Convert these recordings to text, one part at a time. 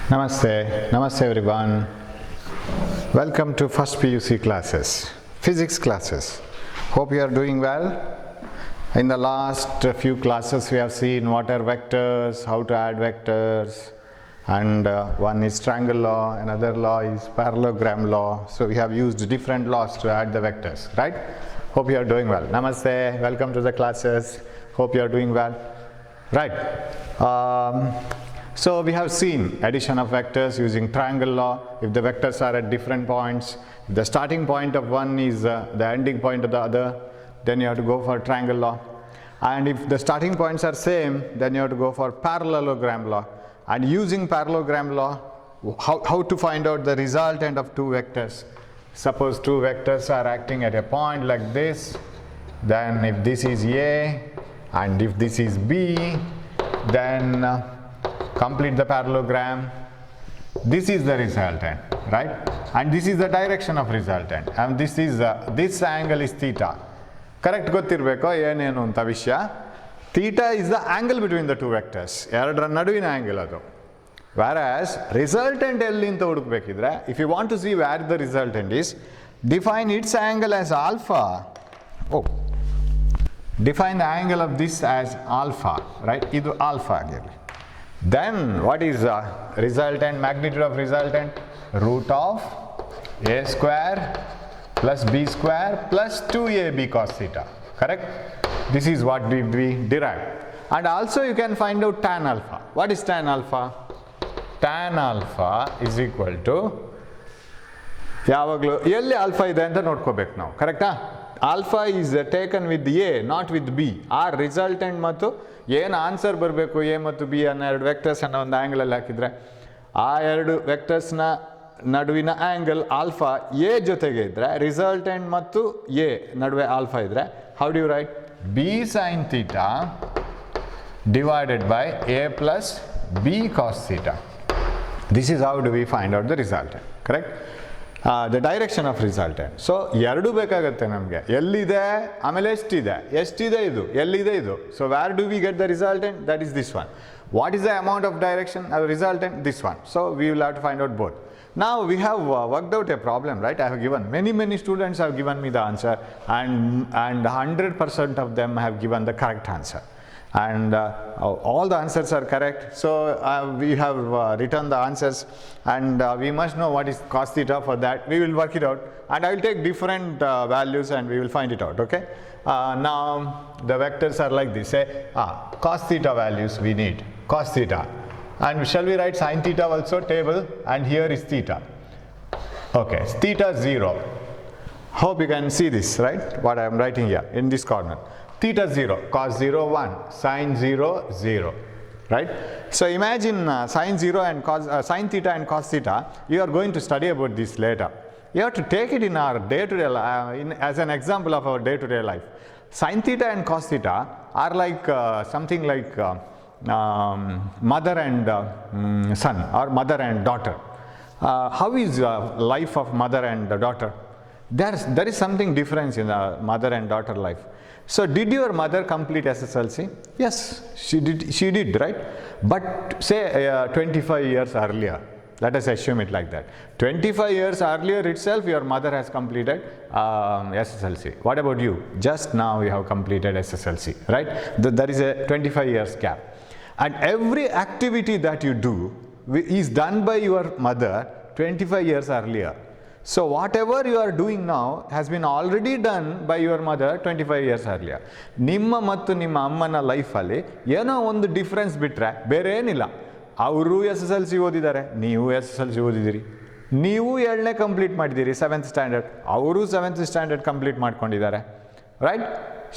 Namaste everyone. Welcome to first PUC classes, physics classes. Hope you are doing well. In the last few classes we have seen what are vectors, how to add vectors, and one is triangle law, another law is parallelogram law. So we have used different laws to add the vectors, right? Hope you are doing well. Namaste, welcome to the classes. Hope you are doing well. Right. So we have seen addition of vectors using triangle law. If the vectors are at different points, if the starting point of one is the ending point of the other, then you have to go for triangle law. And if the starting points are same, then you have to go for parallelogram law. And using parallelogram law, how to find out the resultant of two vectors. Suppose two vectors are acting at a point like this, then if this is A and if this is B, then complete the parallelogram. This is the resultant, right? And this is the direction of resultant. And this is this angle is theta. Correct ಗೊತ್ತಿರಬೇಕು ಏನೇನು ಅಂತ ವಿಷಯ. Theta is the angle between the two vectors. ಎರಡರ ನಡುವಿನ angle ಅದು. Whereas resultant ಎಲ್ಲಿ ಅಂತ ಹುಡುಕಬೇಕಿದ್ರೆ, if you want to see where the resultant is, define its angle as alpha. Define the angle of this as alpha, right? ಇದು alpha ಆಗಿರಲಿ. Then what is the resultant, magnitude of resultant? Root of a square plus b square plus 2ab cos theta, correct? This is what we derived. And also you can find out tan alpha. What is tan alpha? Tan alpha is equal to ಯಾವಾಗಲೂ ಎಲ್ಲಿ alpha ಇದೆ ಅಂತ ನೋಡ್ಕೋಬೇಕು ನಾವು, ಕರೆಕ್ಟಾ? Alpha is taken with A, not with B. ಆ resultant ಮತ್ತು ಏನು ಆನ್ಸರ್ ಬರಬೇಕು ಎ ಮತ್ತು ಬಿ ಅನ್ನೋ ಎರಡು ವೆಕ್ಟರ್ಸನ್ನು ಒಂದು ಆ್ಯಂಗಲಲ್ಲಿ ಹಾಕಿದರೆ ಆ ಎರಡು ವೆಕ್ಟರ್ಸ್ನ ನಡುವಿನ ಆ್ಯಂಗಲ್ ಆಲ್ಫಾ ಎ ಜೊತೆಗೆ ಇದ್ದರೆ, ರಿಸಲ್ಟೆಂಟ್ ಮತ್ತು ಎ ನಡುವೆ ಆಲ್ಫಾ ಇದ್ದರೆ, how do you write? B sine theta divided by A plus B cos theta. This is how do we find out the resultant, correct? The direction of resultant. So ಎರಡು ಬೇಕಾಗುತ್ತೆ ನಮಗೆ. ಎಲ್ಲಿದೆ, ಆಮೇಲೆ ಎಷ್ಟಿದೆ ಇದು, ಎಲ್ಲಿದೆ ಇದು. So where do we get the resultant? That is this one. What is the amount of direction of resultant? This one. So we will have to find out both. Now we have worked out a problem, right? I have given, many students have given me the answer, and 100% of them have given the correct answer. And all the answers are correct. So we have written the answers, and we must know what is cos theta. For that we will work it out, and I will take different values and we will find it out, okay? Now the vectors are like this. Say cos theta values we need, cos theta. And shall we write sin theta also, table, and here is theta. Okay, theta 0. Hope you can see this, right? What I am writing here in this corner. Theta 0, cos 0 1, sin 0 0, right? So imagine sin 0 and sin theta and cos theta. You are going to study about this later. You have to take it in our day-to-day as an example of our day-to-day life. Sin theta and cos theta are like something like mother and son, or mother and daughter. How is life of mother and daughter? There is something difference in the mother and daughter life. So did your mother complete SSLC? Yes, she did, right? But say 25 years earlier, let us assume it like that. 25 years earlier itself your mother has completed SSLC. What about you? Just now you have completed SSLC, right? There is a 25 years gap. And every activity that you do is done by your mother 25 years earlier. So whatever you are doing now has been already done by your mother 25 years earlier. ನಿಮ್ಮ ಮತ್ತು ನಿಮ್ಮ ಅಮ್ಮನ ಲೈಫಲ್ಲಿ ಏನೋ ಒಂದು difference ಬಿಟ್ಟರೆ ಬೇರೆ ಏನಿಲ್ಲ. ಅವರು SSLC ಓದಿದ್ದಾರೆ, ನೀವು SSLC ಓದಿದ್ದೀರಿ. ನೀವು 7ನೇ ಕಂಪ್ಲೀಟ್ ಮಾಡಿದ್ದೀರಿ, 7th ಸ್ಟ್ಯಾಂಡರ್ಡ್. ಅವರು 7th ಸ್ಟ್ಯಾಂಡರ್ಡ್ ಕಂಪ್ಲೀಟ್ ಮಾಡ್ಕೊಂಡಿದ್ದಾರೆ, right?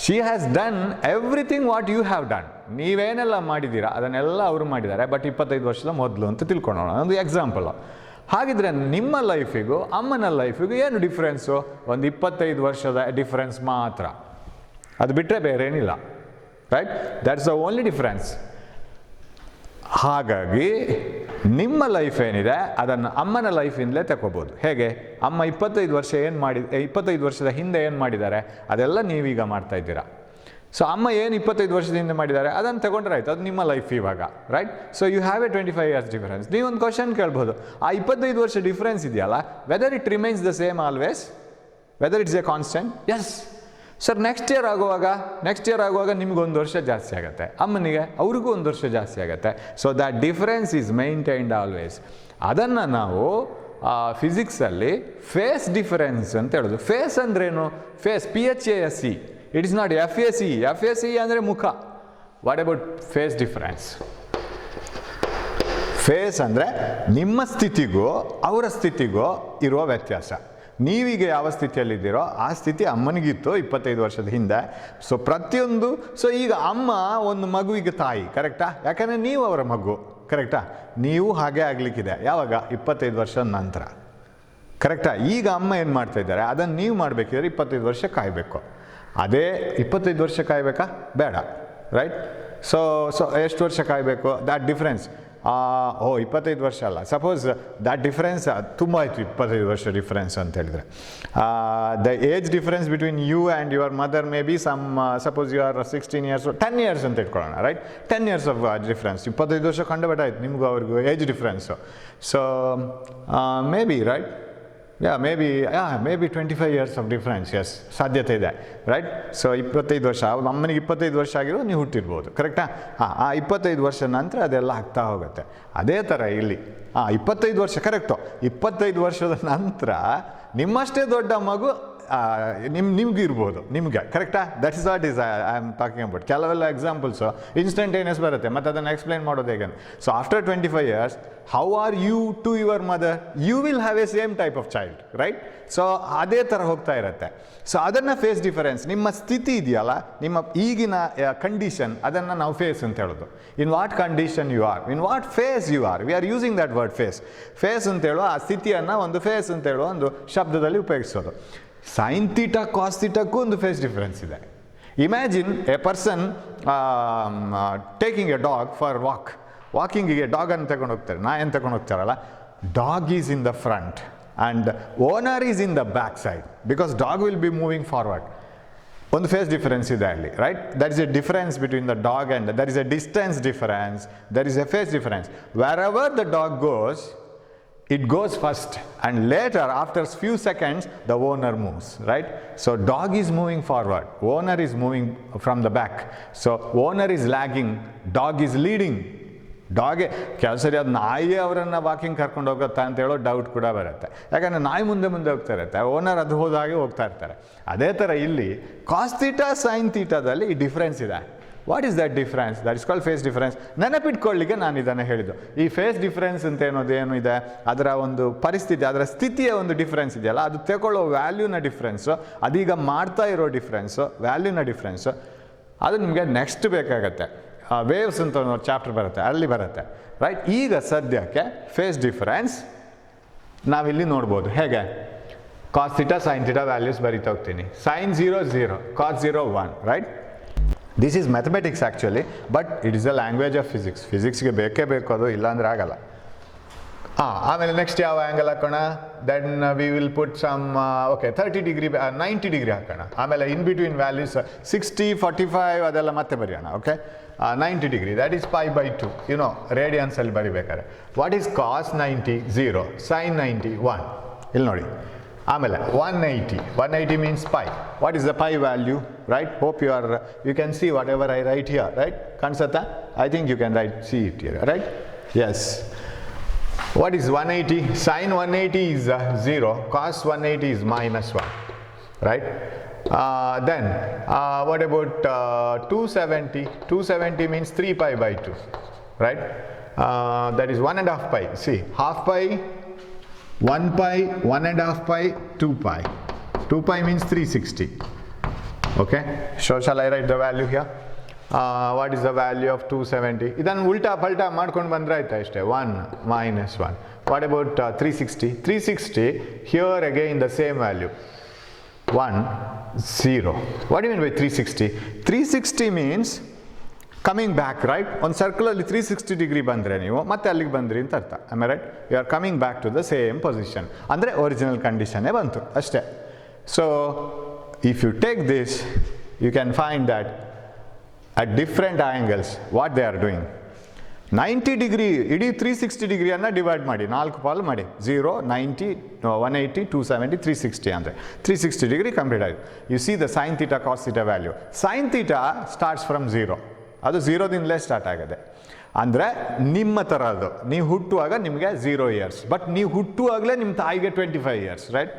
She has done everything what you have done. ನೀವೇನೆಲ್ಲ ಮಾಡಿದ್ದೀರಾ ಅದನ್ನೆಲ್ಲ ಅವರು ಮಾಡಿದ್ದಾರೆ, ಬಟ್ 25 ವರ್ಷದ ಮೊದಲು ಅಂತ ತಿಳ್ಕೊಳ್ಳೋಣ, ಒಂದು ಎಕ್ಸಾಂಪಲ್. ಹಾಗಿದ್ರೆ ನಿಮ್ಮ ಲೈಫಿಗೂ ಅಮ್ಮನ ಲೈಫಿಗೂ ಏನು ಡಿಫ್ರೆನ್ಸು? ಒಂದು 25 ವರ್ಷದ ಡಿಫ್ರೆನ್ಸ್ ಮಾತ್ರ, ಅದು ಬಿಟ್ಟರೆ ಬೇರೆ ಏನಿಲ್ಲ, right? That's the only difference. ಹಾಗಾಗಿ ನಿಮ್ಮ ಲೈಫ್ ಏನಿದೆ ಅದನ್ನು ಅಮ್ಮನ ಲೈಫಿಂದಲೇ ತಗೋಬೋದು. ಹೇಗೆ? ಅಮ್ಮ 25 ವರ್ಷದ ಹಿಂದೆ ಏನು ಮಾಡಿದ್ದಾರೆ ಅದೆಲ್ಲ ನೀವೀಗ ಮಾಡ್ತಾ ಇದ್ದೀರಾ. ಸೊ ಅಮ್ಮ ಏನು 25 ವರ್ಷದಿಂದ ಮಾಡಿದ್ದಾರೆ ಅದನ್ನು ತಗೊಂಡ್ರೆ ಆಯ್ತು, ಅದು ನಿಮ್ಮ ಲೈಫ್ ಇವಾಗ, right? So you have a 25 years difference. ನೀವೊಂದು ಕ್ವಶನ್ ಕೇಳ್ಬೋದು, ಆ 25 ವರ್ಷ ಡಿಫ್ರೆನ್ಸ್ ಇದೆಯಲ್ಲ, whether it remains the same always, whether it's a constant? Yes sir. Next year ಆಗುವಾಗ ನಿಮ್ಗೆ 1 ವರ್ಷ ಜಾಸ್ತಿ ಆಗುತ್ತೆ, ಅಮ್ಮನಿಗೆ ಅವ್ರಿಗೂ 1 ವರ್ಷ ಜಾಸ್ತಿ ಆಗುತ್ತೆ. So that difference is maintained always. ಅದನ್ನು ನಾವು ಫಿಸಿಕ್ಸಲ್ಲಿ ಫೇಸ್ ಡಿಫರೆನ್ಸ್ ಅಂತ ಹೇಳೋದು. ಫೇಸ್ ಅಂದ್ರೇನು? Phase PHASE, it is not FACE. FACE ಅಂದರೆ ಮುಖ. What about phase difference? Phase ಅಂದರೆ ನಿಮ್ಮ ಸ್ಥಿತಿಗೂ ಅವರ ಸ್ಥಿತಿಗೂ ಇರುವ ವ್ಯತ್ಯಾಸ. ನೀವೀಗ ಯಾವ ಸ್ಥಿತಿಯಲ್ಲಿದ್ದೀರೋ ಆ ಸ್ಥಿತಿ ಅಮ್ಮನಿಗಿತ್ತು 25 ವರ್ಷದ ಹಿಂದೆ. ಸೊ ಪ್ರತಿಯೊಂದು, ಸೊ ಈಗ ಅಮ್ಮ ಒಂದು ಮಗುವಿಗೆ ತಾಯಿ, ಕರೆಕ್ಟಾ? ಯಾಕಂದರೆ ನೀವು ಅವರ ಮಗು, ಕರೆಕ್ಟಾ? ನೀವು ಹಾಗೆ ಆಗಲಿಕ್ಕಿದೆ ಯಾವಾಗ? 25 ವರ್ಷದ ನಂತರ, ಕರೆಕ್ಟಾ? ಈಗ ಅಮ್ಮ ಏನು ಮಾಡ್ತಾ ಇದ್ದಾರೆ ಅದನ್ನು ನೀವು ಮಾಡಬೇಕಿದ್ರೆ 25 ವರ್ಷ ಕಾಯಬೇಕು. ಅದೇ 25 ವರ್ಷ ಕಾಯಬೇಕಾ? ಬೇಡ, ರೈಟ್? ಸೊ ಎಷ್ಟು ವರ್ಷ ಕಾಯಬೇಕು? ದ್ಯಾಟ್ ಡಿಫ್ರೆನ್ಸ್ 25 ವರ್ಷ ಅಲ್ಲ, ಸಪೋಸ್ ದ್ಯಾಟ್ ಡಿಫ್ರೆನ್ಸ್ ತುಂಬ ಆಯಿತು, 25 ವರ್ಷ ಡಿಫ್ರೆನ್ಸ್ ಅಂತ ಹೇಳಿದರೆ, the age difference between you and your mother may be some, suppose you are 16 years, 10 years ಅಂತ ಇಟ್ಕೊಳ್ಳೋಣ, ರೈಟ್? 10 years of difference. 25 ವರ್ಷ ಕಂಡುಬಿಟ್ಟಾಯ್ತು ನಿಮಗೂ ಅವ್ರಿಗೂ age difference. So may be, right? May be 25 years of difference, yes, ಸಾಧ್ಯತೆ ಇದೆ, right? So 25 ವರ್ಷ, ಅಮ್ಮನಿಗೆ 25 ವರ್ಷ ಆಗಿರೋ ನೀವು ಹುಟ್ಟಿರ್ಬೋದು, ಕರೆಕ್ಟಾ? ಆ 25 ವರ್ಷ ನಂತರ ಅದೆಲ್ಲ ಆಗ್ತಾ ಹೋಗುತ್ತೆ. ಅದೇ ಥರ ಇಲ್ಲಿ 25 ವರ್ಷ, ಕರೆಕ್ಟು. 25 ವರ್ಷದ ನಂತರ ನಿಮ್ಮಷ್ಟೇ ದೊಡ್ಡ ಮಗು ನಿಮ್ಗೆ ಇರ್ಬೋದು, ನಿಮಗೆ, ಕರೆಕ್ಟಾ? That is what is I am talking about. ಕೆಲವೆಲ್ಲ ಎಕ್ಸಾಂಪಲ್ಸು ಇನ್ಸ್ಟಂಟೇನಿಯಸ್ ಬರುತ್ತೆ, ಮತ್ತು ಅದನ್ನು ಎಕ್ಸ್ಪ್ಲೈನ್ ಮಾಡೋದು ಹೇಗೆ. So after 25 years, how are you to your mother? You will have a same type of child, right? So ಅದೇ ಥರ ಹೋಗ್ತಾ ಇರುತ್ತೆ. ಸೊ ಅದನ್ನು ಫೇಸ್ ಡಿಫರೆನ್ಸ್, ನಿಮ್ಮ ಸ್ಥಿತಿ ಇದೆಯಲ್ಲ, ನಿಮ್ಮ ಈಗಿನ ಕಂಡೀಷನ್, ಅದನ್ನು ನಾವು ಫೇಸ್ ಅಂತ ಹೇಳೋದು. In what condition you are, in what phase you are, we are using that word phase. Phase ಅಂತ ಹೇಳುವ ಆ ಸ್ಥಿತಿಯನ್ನು ಒಂದು ಫೇಸ್ ಅಂತ ಹೇಳುವ ಒಂದು ಶಬ್ದದಲ್ಲಿ ಉಪಯೋಗಿಸೋದು. ಸೈನ್ ಥೀಟಾ ಕಾಸ್ ಥೀಟಾಕ್ಕೂ ಒಂದು ಫೇಸ್ ಡಿಫರೆನ್ಸ್ ಇದೆ. Imagine a person taking a dog for ವಾಕಿಂಗಿಗೆ ಡಾಗನ್ನು ತಗೊಂಡು ಹೋಗ್ತಾರೆ, ನಾಯನ್ನು ತಗೊಂಡು ಹೋಗ್ತಾರಲ್ಲ, dog is in the front and owner is in the back side, because dog will be moving forward. ಒಂದು ಫೇಸ್ ಡಿಫರೆನ್ಸ್ ಇದೆ ಅಲ್ಲಿ, right? That is a difference between the dog and there is a distance difference, there is a phase difference. Wherever the dog goes, it goes first, and later after few seconds the owner moves, right? So dog is moving forward, owner is moving from the back. So owner is lagging, dog is leading. ಡಾಗೆ ಕೆಲವು ಸರಿ ಅದು ನಾಯಿ ಅವರನ್ನು walking ಕರ್ಕೊಂಡು ಹೋಗುತ್ತಾ ಅಂತ ಹೇಳೋ doubt ಕೂಡ ಬರುತ್ತೆ, ಯಾಕಂದರೆ ನಾಯಿ ಮುಂದೆ ಹೋಗ್ತಾ ಇರುತ್ತೆ, ಓನರ್ ಅದು ಹೋದಾಗೆ ಹೋಗ್ತಾ ಇರ್ತಾರೆ. ಅದೇ ಥರ ಇಲ್ಲಿ ಕಾಸ್ ಥೀಟಾ ಸೈನ್ ಥೀಟಾದಲ್ಲಿ ಈ ಡಿಫ್ರೆನ್ಸ್ ಇದೆ. What is that difference? That is called phase difference. ನೆನಪಿಟ್ಕೊಳ್ಳಿಕ್ಕೆ ನಾನು ಇದನ್ನು ಹೇಳಿದ್ದು. ಈ ಫೇಸ್ ಡಿಫರೆನ್ಸ್ ಅಂತ ಏನು ಇದೆ, ಅದರ ಒಂದು ಪರಿಸ್ಥಿತಿ, ಅದರ ಸ್ಥಿತಿಯ ಒಂದು ಡಿಫ್ರೆನ್ಸ್ ಇದೆಯಲ್ಲ, ಅದು ತಗೊಳ್ಳೋ ವ್ಯಾಲ್ಯೂನ ಡಿಫ್ರೆನ್ಸು, ಅದೀಗ ಮಾಡ್ತಾ ಇರೋ ಡಿಫ್ರೆನ್ಸು, ವ್ಯಾಲ್ಯೂನ ಡಿಫ್ರೆನ್ಸು, ಅದು ನಿಮಗೆ ನೆಕ್ಸ್ಟ್ ಬೇಕಾಗತ್ತೆ. ವೇವ್ಸ್ ಅಂತ ಒಂದು ಚಾಪ್ಟರ್ ಬರುತ್ತೆ, ಅಲ್ಲಿ ಬರುತ್ತೆ, ರೈಟ್? ಈಗ ಸದ್ಯಕ್ಕೆ ಫೇಸ್ ಡಿಫರೆನ್ಸ್ ನಾವಿಲ್ಲಿ ನೋಡ್ಬೋದು. ಹೇಗೆ? Cos theta sine theta values ಬರೀತಾ ಹೋಗ್ತೀನಿ. Sine 0 0, cos 0 1, right? This is mathematics actually, but it is a language of physics. ಫಿಸಿಕ್ಸ್ಗೆ ಬೇಕೇ ಬೇಕು ಅದು, ಇಲ್ಲಾಂದ್ರೆ ಆಗಲ್ಲ. ಆಮೇಲೆ ನೆಕ್ಸ್ಟ್ ಯಾವ ಆ್ಯಂಗಲ್ ಹಾಕೋಣ? Then we will put some 30 degree 90 degree ಹಾಕೋಣ. ಆಮೇಲೆ ಇನ್ ಬಿಟ್ವೀನ್ ವ್ಯಾಲ್ಯೂಸ್ 60 45 ಅದೆಲ್ಲ ಮತ್ತೆ ಬರೆಯೋಣ. Okay, 90 degree, that is π/2, you know ರೇಡಿಯನ್ಸಲ್ಲಿ ಬರಿಬೇಕಾದ್ರೆ. What is cos 90 0, sine 90 1. ಇಲ್ಲಿ ನೋಡಿ. ಆಮೇಲೆ 180 means pi. What is the pi value, right? Hope you can see whatever I write here, right? Kansata? I think you can see it here, right? Yes. What is 180? Sin 180 is 0, cos 180 is -1, right? Then what about 270? 270 means 3π/2, right? That is 1.5 pi. See, half pi, 1 pi, 1.5 pi, 2 pi. 2 pi means 360. Okay, so shall I write the value here? What is the value of 270? Idan ulta palta ಮಾಡ್ಕೊಂಡು ಬಂದ್ರೆ ಆಯ್ತಾ ಅಷ್ಟೇ. 1 - 1. What about 360? 360 here again the same value. 1 0. What do you mean by 360? 360 means coming back, right? On circle ಅಲ್ಲಿ 360 degree ಬಂದರೆ ನೀವು ಮತ್ತೆ ಅಲ್ಲಿಗೆ ಬಂದ್ರಿ ಅಂತ ಅರ್ಥ. Am I right? You are coming back to the same position. ಅಂದರೆ ಒರಿಜಿನಲ್ ಕಂಡೀಷನ್ನೇ ಬಂತು ಅಷ್ಟೇ. So if you take this, you can find that at different angles, what they are doing. 90 degree ಇಡೀ 360 ಡಿಗ್ರಿಯನ್ನು ಡಿವೈಡ್ ಮಾಡಿ, 4 ಪಾಲು ಮಾಡಿ, 0, 90, 180, 270, 360 ಅಂದರೆ 360 ಡಿಗ್ರಿ ಕಂಪ್ಲೀಟ್ ಆಯಿತು. You see the sine theta cos theta value. Sine theta starts from 0, ಅದು 0ದಿಂದಲೇ start ಆಗಿದೆ. ಅಂದರೆ ನಿಮ್ಮ ಥರ ಅದು, ನೀವು ಹುಟ್ಟುವಾಗ ನಿಮಗೆ 0 ಇಯರ್ಸ್, ಬಟ್ ನೀವು ಹುಟ್ಟುವಾಗಲೇ ನಿಮ್ಮ ತಾಯಿಗೆ 25 years, right?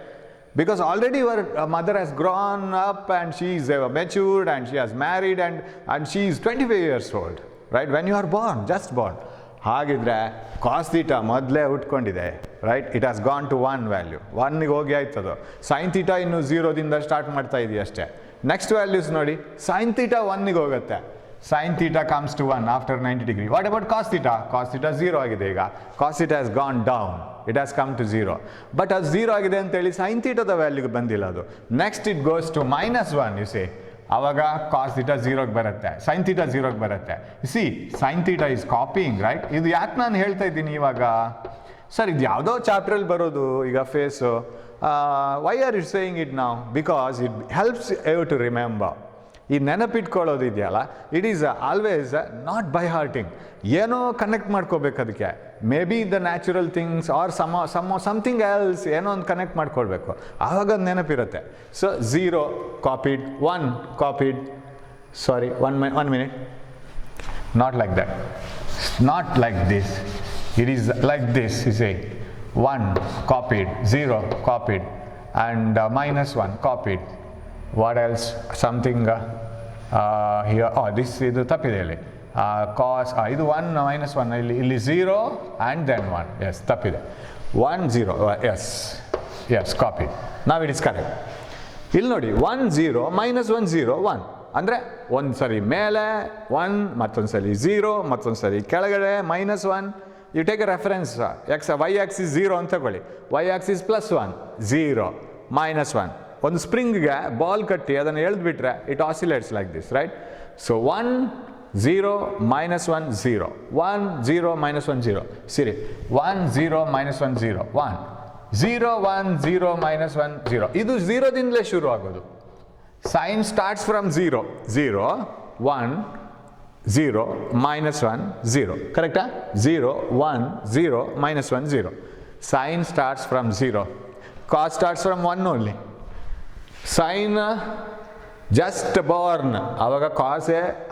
Because already your mother has grown up and she is matured and she has married and she is 25 years old, right? When you are born, just born. ಹಾಗಿದ್ರೆ cos theta ಮೊದಲೇ ಉಟ್ಕೊಂಡಿದೆ, right? It has gone to 1 value, 1ಗೆ ಹೋಗಿ ಆಯ್ತದು. Sine theta ಇನ್ನು 0ದಿಂದ start ಮಾಡ್ತಾ ಇದೆಯಾ ಅಷ್ಟೇ. ನೆಕ್ಸ್ಟ್ ವ್ಯಾಲ್ಯೂಸ್ ನೋಡಿ, ಸೈನ್ ಥೀಟಾ 1ಗೆ ಹೋಗುತ್ತೆ. Sin theta comes to 1 after 90 degree. What about cos theta? Cos theta 0 ಆಗಿದೆ ಈಗ. Cos theta has gone down. It has come to 0. But ಅದು 0 ಆಗಿದೆ ಅಂತೇಳಿ sin theta ದ ವ್ಯಾಲ್ಯೂಗೆ ಬಂದಿಲ್ಲ ಅದು. Next it goes to -1, you see. ಆವಾಗ cos theta 0ಗೆ ಬರುತ್ತೆ, sin theta 0ಗೆ ಬರುತ್ತೆ. You see, sin theta is copying, right? ಇದು ಯಾಕೆ ನಾನು ಹೇಳ್ತಾ ಇದ್ದೀನಿ ಇವಾಗ? ಸರ್ ಇದು ಯಾವುದೋ ಚಾಪ್ಟ್ರಲ್ಲಿ ಬರೋದು ಈಗ face. Why are you saying it now? Because it helps you to remember. ಈ ನೆನಪಿಟ್ಕೊಳ್ಳೋದು ಇದೆಯಲ್ಲ, it is always not by hearting. ಏನೋ ಕನೆಕ್ಟ್ ಮಾಡ್ಕೋಬೇಕು ಅದಕ್ಕೆ, maybe the natural things or something else, ಏನೋ ಒಂದು ಕನೆಕ್ಟ್ ಮಾಡ್ಕೊಳ್ಬೇಕು, ಆವಾಗ ಅದು ನೆನಪಿರುತ್ತೆ. So 0 copied, 1 copied, sorry 1 minute, not like that, not like this, it is like this. You say 1 copied, 0 copied and -1 copied. What else? Something here, this ಇದು ತಪ್ಪಿದೆ ಇಲ್ಲಿ, cos, ಇದು 1 -1, ಇಲ್ಲಿ 0 and then 1, yes, ತಪ್ಪಿದೆ, 1 0, yes, copy. Now it is correct. ಇಲ್ಲಿ ನೋಡಿ 1 0 -1 0 1, ಅಂದರೆ ಒಂದು ಸರಿ ಮೇಲೆ 1, ಮತ್ತೊಂದು ಸರಿ 0, ಮತ್ತೊಂದು ಸರಿ ಕೆಳಗಡೆ -1. You take a reference, y axis 0 ಅಂತ ತಗೊಳ್ಳಿ, y axis +1 0 -1. ಒಂದು ಸ್ಪ್ರಿಂಗ್ಗೆ ಬಾಲ್ ಕಟ್ಟಿ ಅದನ್ನು ಎಳೆದ್ಬಿಟ್ರೆ it oscillates like this, right? So 1 0 -1 0, 1 0 -1 0, ಸರಿ 1 0 -1 0 1 0 1 0 -1 0. ಇದು 0ದಿಂದಲೇ ಶುರು ಆಗೋದು. ಸೈನ್ ಸ್ಟಾರ್ಟ್ಸ್ ಫ್ರಮ್ 0 0 1 0 -1 0, ಕರೆಕ್ಟಾ? 0 1 0 -1 0. Sine starts from 0, cos starts from 1 only. Sine just born, ಆವಾಗ cos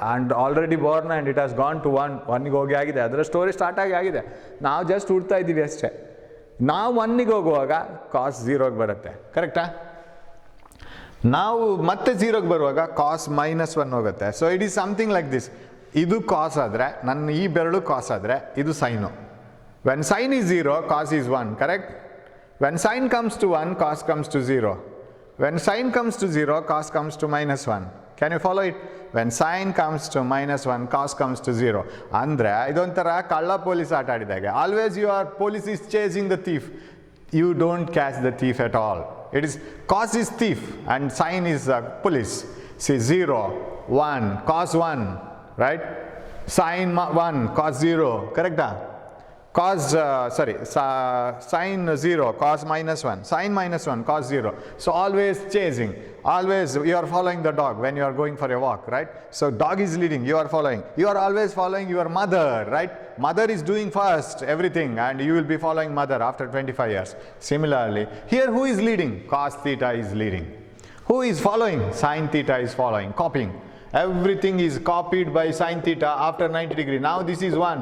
and already born and it has gone to 1ಗೆ ಹೋಗಿ ಆಗಿದೆ, ಅದರ ಸ್ಟೋರಿ ಸ್ಟಾರ್ಟ್ ಆಗಿದೆ. ನಾವು ಜಸ್ಟ್ ಹುಡ್ತಾ ಇದ್ದೀವಿ ಅಷ್ಟೇ. ನಾವು 1ಗೆ ಹೋಗುವಾಗ cos 0ಗೆ ಬರುತ್ತೆ, ಕರೆಕ್ಟಾ? ನಾವು ಮತ್ತೆ 0ಗೆ ಬರುವಾಗ cos -1 ಹೋಗುತ್ತೆ. So it is something like this. ಇದು cos ಆದರೆ, ನನ್ನ ಈ ಬೆರಳು cos ಆದರೆ, ಇದು sign. When sin is 0, cos is 1, correct? When sin comes to 1, cos comes to 0. When sin comes to 0, cos comes to -1. Can you follow it? When sin comes to -1, cos comes to 0. ಅಂದರೆ ಇದೊಂಥರ ಕಳ್ಳ police ಆಟ ಆಡಿದಾಗ. Always your police is chasing the thief. You don't catch the thief at all. It is cos is thief and sin is police. See 0, 1, cos 1, right? Sin 1, cos 0, correct? Cos, sin 0, cos -1, sin -1, cos 0. So always chasing, always you are following the dog when you are going for a walk, right? So dog is leading, you are following. You are always following your mother, right? Mother is doing first everything and you will be following mother after 25 years. Similarly, here who is leading? Cos theta is leading. Who is following? Sin theta is following, copying. Everything is copied by sin theta after 90 degree. Now this is 1.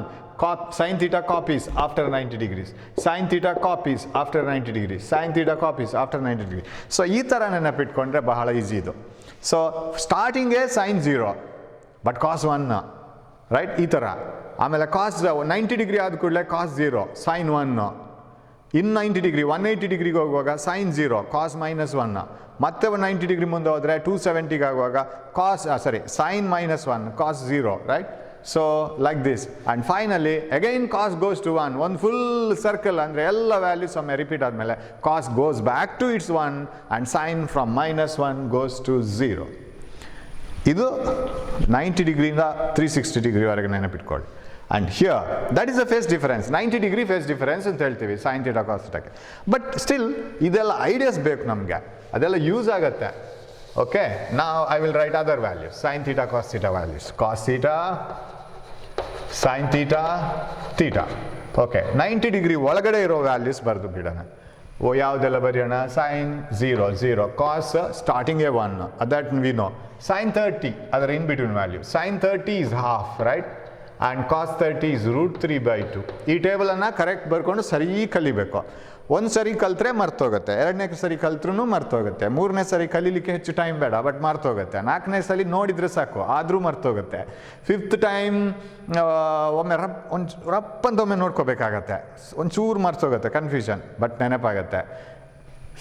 Sin theta copies after 90 degrees. Sin theta copies after 90 degrees. Sin theta copies after 90 degrees. So ಈ ಥರ ನೆನಪಿಟ್ಕೊಂಡ್ರೆ ಬಹಳ easy ಇದು. So ಸ್ಟಾರ್ಟಿಂಗೇ sin 0 but cos 1, right? ಈ ಥರ. ಆಮೇಲೆ cos 90 degree ಆದ ಕೂಡಲೇ cos 0, sin 1. ಇನ್ 90 ಡಿಗ್ರಿ 180 ಡಿಗ್ರಿಗೆ ಹೋಗುವಾಗ sin 0, cos -1. ಮತ್ತೆ 90 ಡಿಗ್ರಿ ಮುಂದೆ ಹೋದರೆ 270ಗೆ ಆಗುವಾಗ sin -1, cos 0, right? So like this, and finally again cos goes to 1, one full circle, ಅಂದರೆ ಎಲ್ಲ ವ್ಯಾಲ್ಯೂಸ್ ಒಮ್ಮೆ ರಿಪೀಟ್ ಆದಮೇಲೆ cos goes back to its 1 and sin from -1 goes to 0. ಇದು 90 ಡಿಗ್ರಿಯಿಂದ 360 ಡಿಗ್ರಿವರೆಗೆ ನೆನಪಿಟ್ಕೊಳ್ಳಿ. And here, that is the phase difference, 90 degree phase difference ಅಂತ ಹೇಳ್ತೀವಿ sin theta cos theta. But still ಇದೆಲ್ಲ ideas ಬೇಕು ನಮಗೆ, ಅದೆಲ್ಲ ಯೂಸ್ ಆಗುತ್ತೆ. Okay, now I will write other values, sin theta, cos theta values. Cos theta, sin theta, theta. Okay, 90 degree ಒಳಗಡೆ ಇರೋ values ಬರೆದು ಬಿಡೋಣ. ಯಾವುದೆಲ್ಲ ಬರೆಯೋಣ? sin 0, 0. Cos starting a 1, that we know. Sin 30, ಅದರ in between value. Sin 30 is half, right? And cos 30 is root 3 by 2. ಈ ಟೇಬಲನ್ನು correct ಬರ್ಕೊಂಡು ಸರಿ ಕಲಿಬೇಕು. ಒಂದು ಸರಿ ಕಲ್ತ್ರೆ ಮರ್ತೋಗುತ್ತೆ, ಎರಡನೇ ಸರಿ ಕಲ್ತ್ರೂ ಮರ್ತೋಗುತ್ತೆ, ಮೂರನೇ ಸರಿ ಕಲೀಲಿಕ್ಕೆ ಹೆಚ್ಚು ಟೈಮ್ ಬೇಡ, ಬಟ್ ಮರ್ತೋಗುತ್ತೆ, ನಾಲ್ಕನೇ ಸಲ ನೋಡಿದರೆ ಸಾಕು ಆದರೂ ಮರ್ತೋಗುತ್ತೆ, ಫಿಫ್ತ್ ಟೈಮ್ ಒಮ್ಮೆ ರಪ್ಪಂತೊಮ್ಮೆ ನೋಡ್ಕೋಬೇಕಾಗತ್ತೆ, ಒಂಚೂರು ಮರ್ತೋಗುತ್ತೆ, ಕನ್ಫ್ಯೂಷನ್, ಬಟ್ ನೆನಪಾಗತ್ತೆ.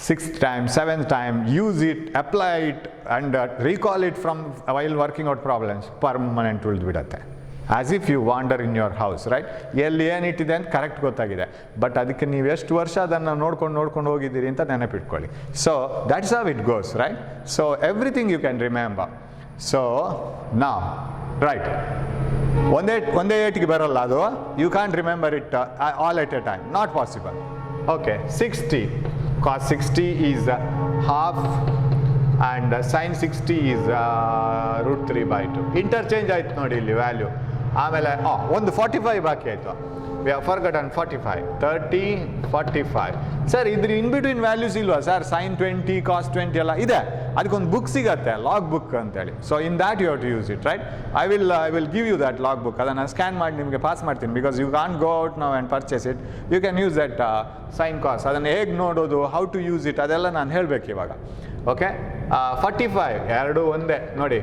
Sixth time, seventh time, use it, apply it and recall it from while working out problems, permanent ಉಳಿದ್ಬಿಡತ್ತೆ. As if you wander in your house, right? ಎಲ್ಲಿ ಏನಿಟ್ಟಿದೆ ಅಂತ ಕರೆಕ್ಟ್ ಗೊತ್ತಾಗಿದೆ, ಬಟ್ ಅದಕ್ಕೆ ನೀವು ಎಷ್ಟು ವರ್ಷ ಅದನ್ನು ನೋಡ್ಕೊಂಡು ಹೋಗಿದ್ದೀರಿ ಅಂತ ನೆನಪಿಟ್ಕೊಳ್ಳಿ. So that's how it goes, right? So everything you can remember. So ನಾವ್ ರೈಟ್, ಒಂದೇ ಏಟಿಗೆ ಬರೋಲ್ಲ ಅದು, you can remember it all at a time, not possible. Okay, 60, cos 60 is half and sin 60 is root 3 by 2. Interchange ಆಯ್ತು ನೋಡಿ ಇಲ್ಲಿ value. ಆಮೇಲೆ ಒಂದು 45 ಬಾಕಿ ಆಯಿತು. We have forgotten 45, 30, 45. ಸರ್ ಇದ್ರ ಇನ್ ಬಿಟ್ವೀನ್ ವ್ಯಾಲ್ಯೂಸ್ ಇಲ್ವಾ ಸರ್? sin 20, cos 20 ಎಲ್ಲ ಇದೆ, ಅದಕ್ಕೊಂದು ಬುಕ್ ಸಿಗತ್ತೆ, ಲಾಗ್ ಬುಕ್ ಅಂತೇಳಿ. So in that you have to use it, right? I will give you that log book. ಅದನ್ನು ಸ್ಕ್ಯಾನ್ ಮಾಡಿ ನಿಮಗೆ ಪಾಸ್ ಮಾಡ್ತೀನಿ, because you can't go out now and purchase it. You can use that sin cos. ಅದನ್ನು ಹೇಗೆ ನೋಡೋದು, how to use it, ಅದೆಲ್ಲ ನಾನು ಹೇಳಬೇಕು ಇವಾಗ. ಓಕೆ, 45 ಎರಡು ಒಂದೇ ನೋಡಿ.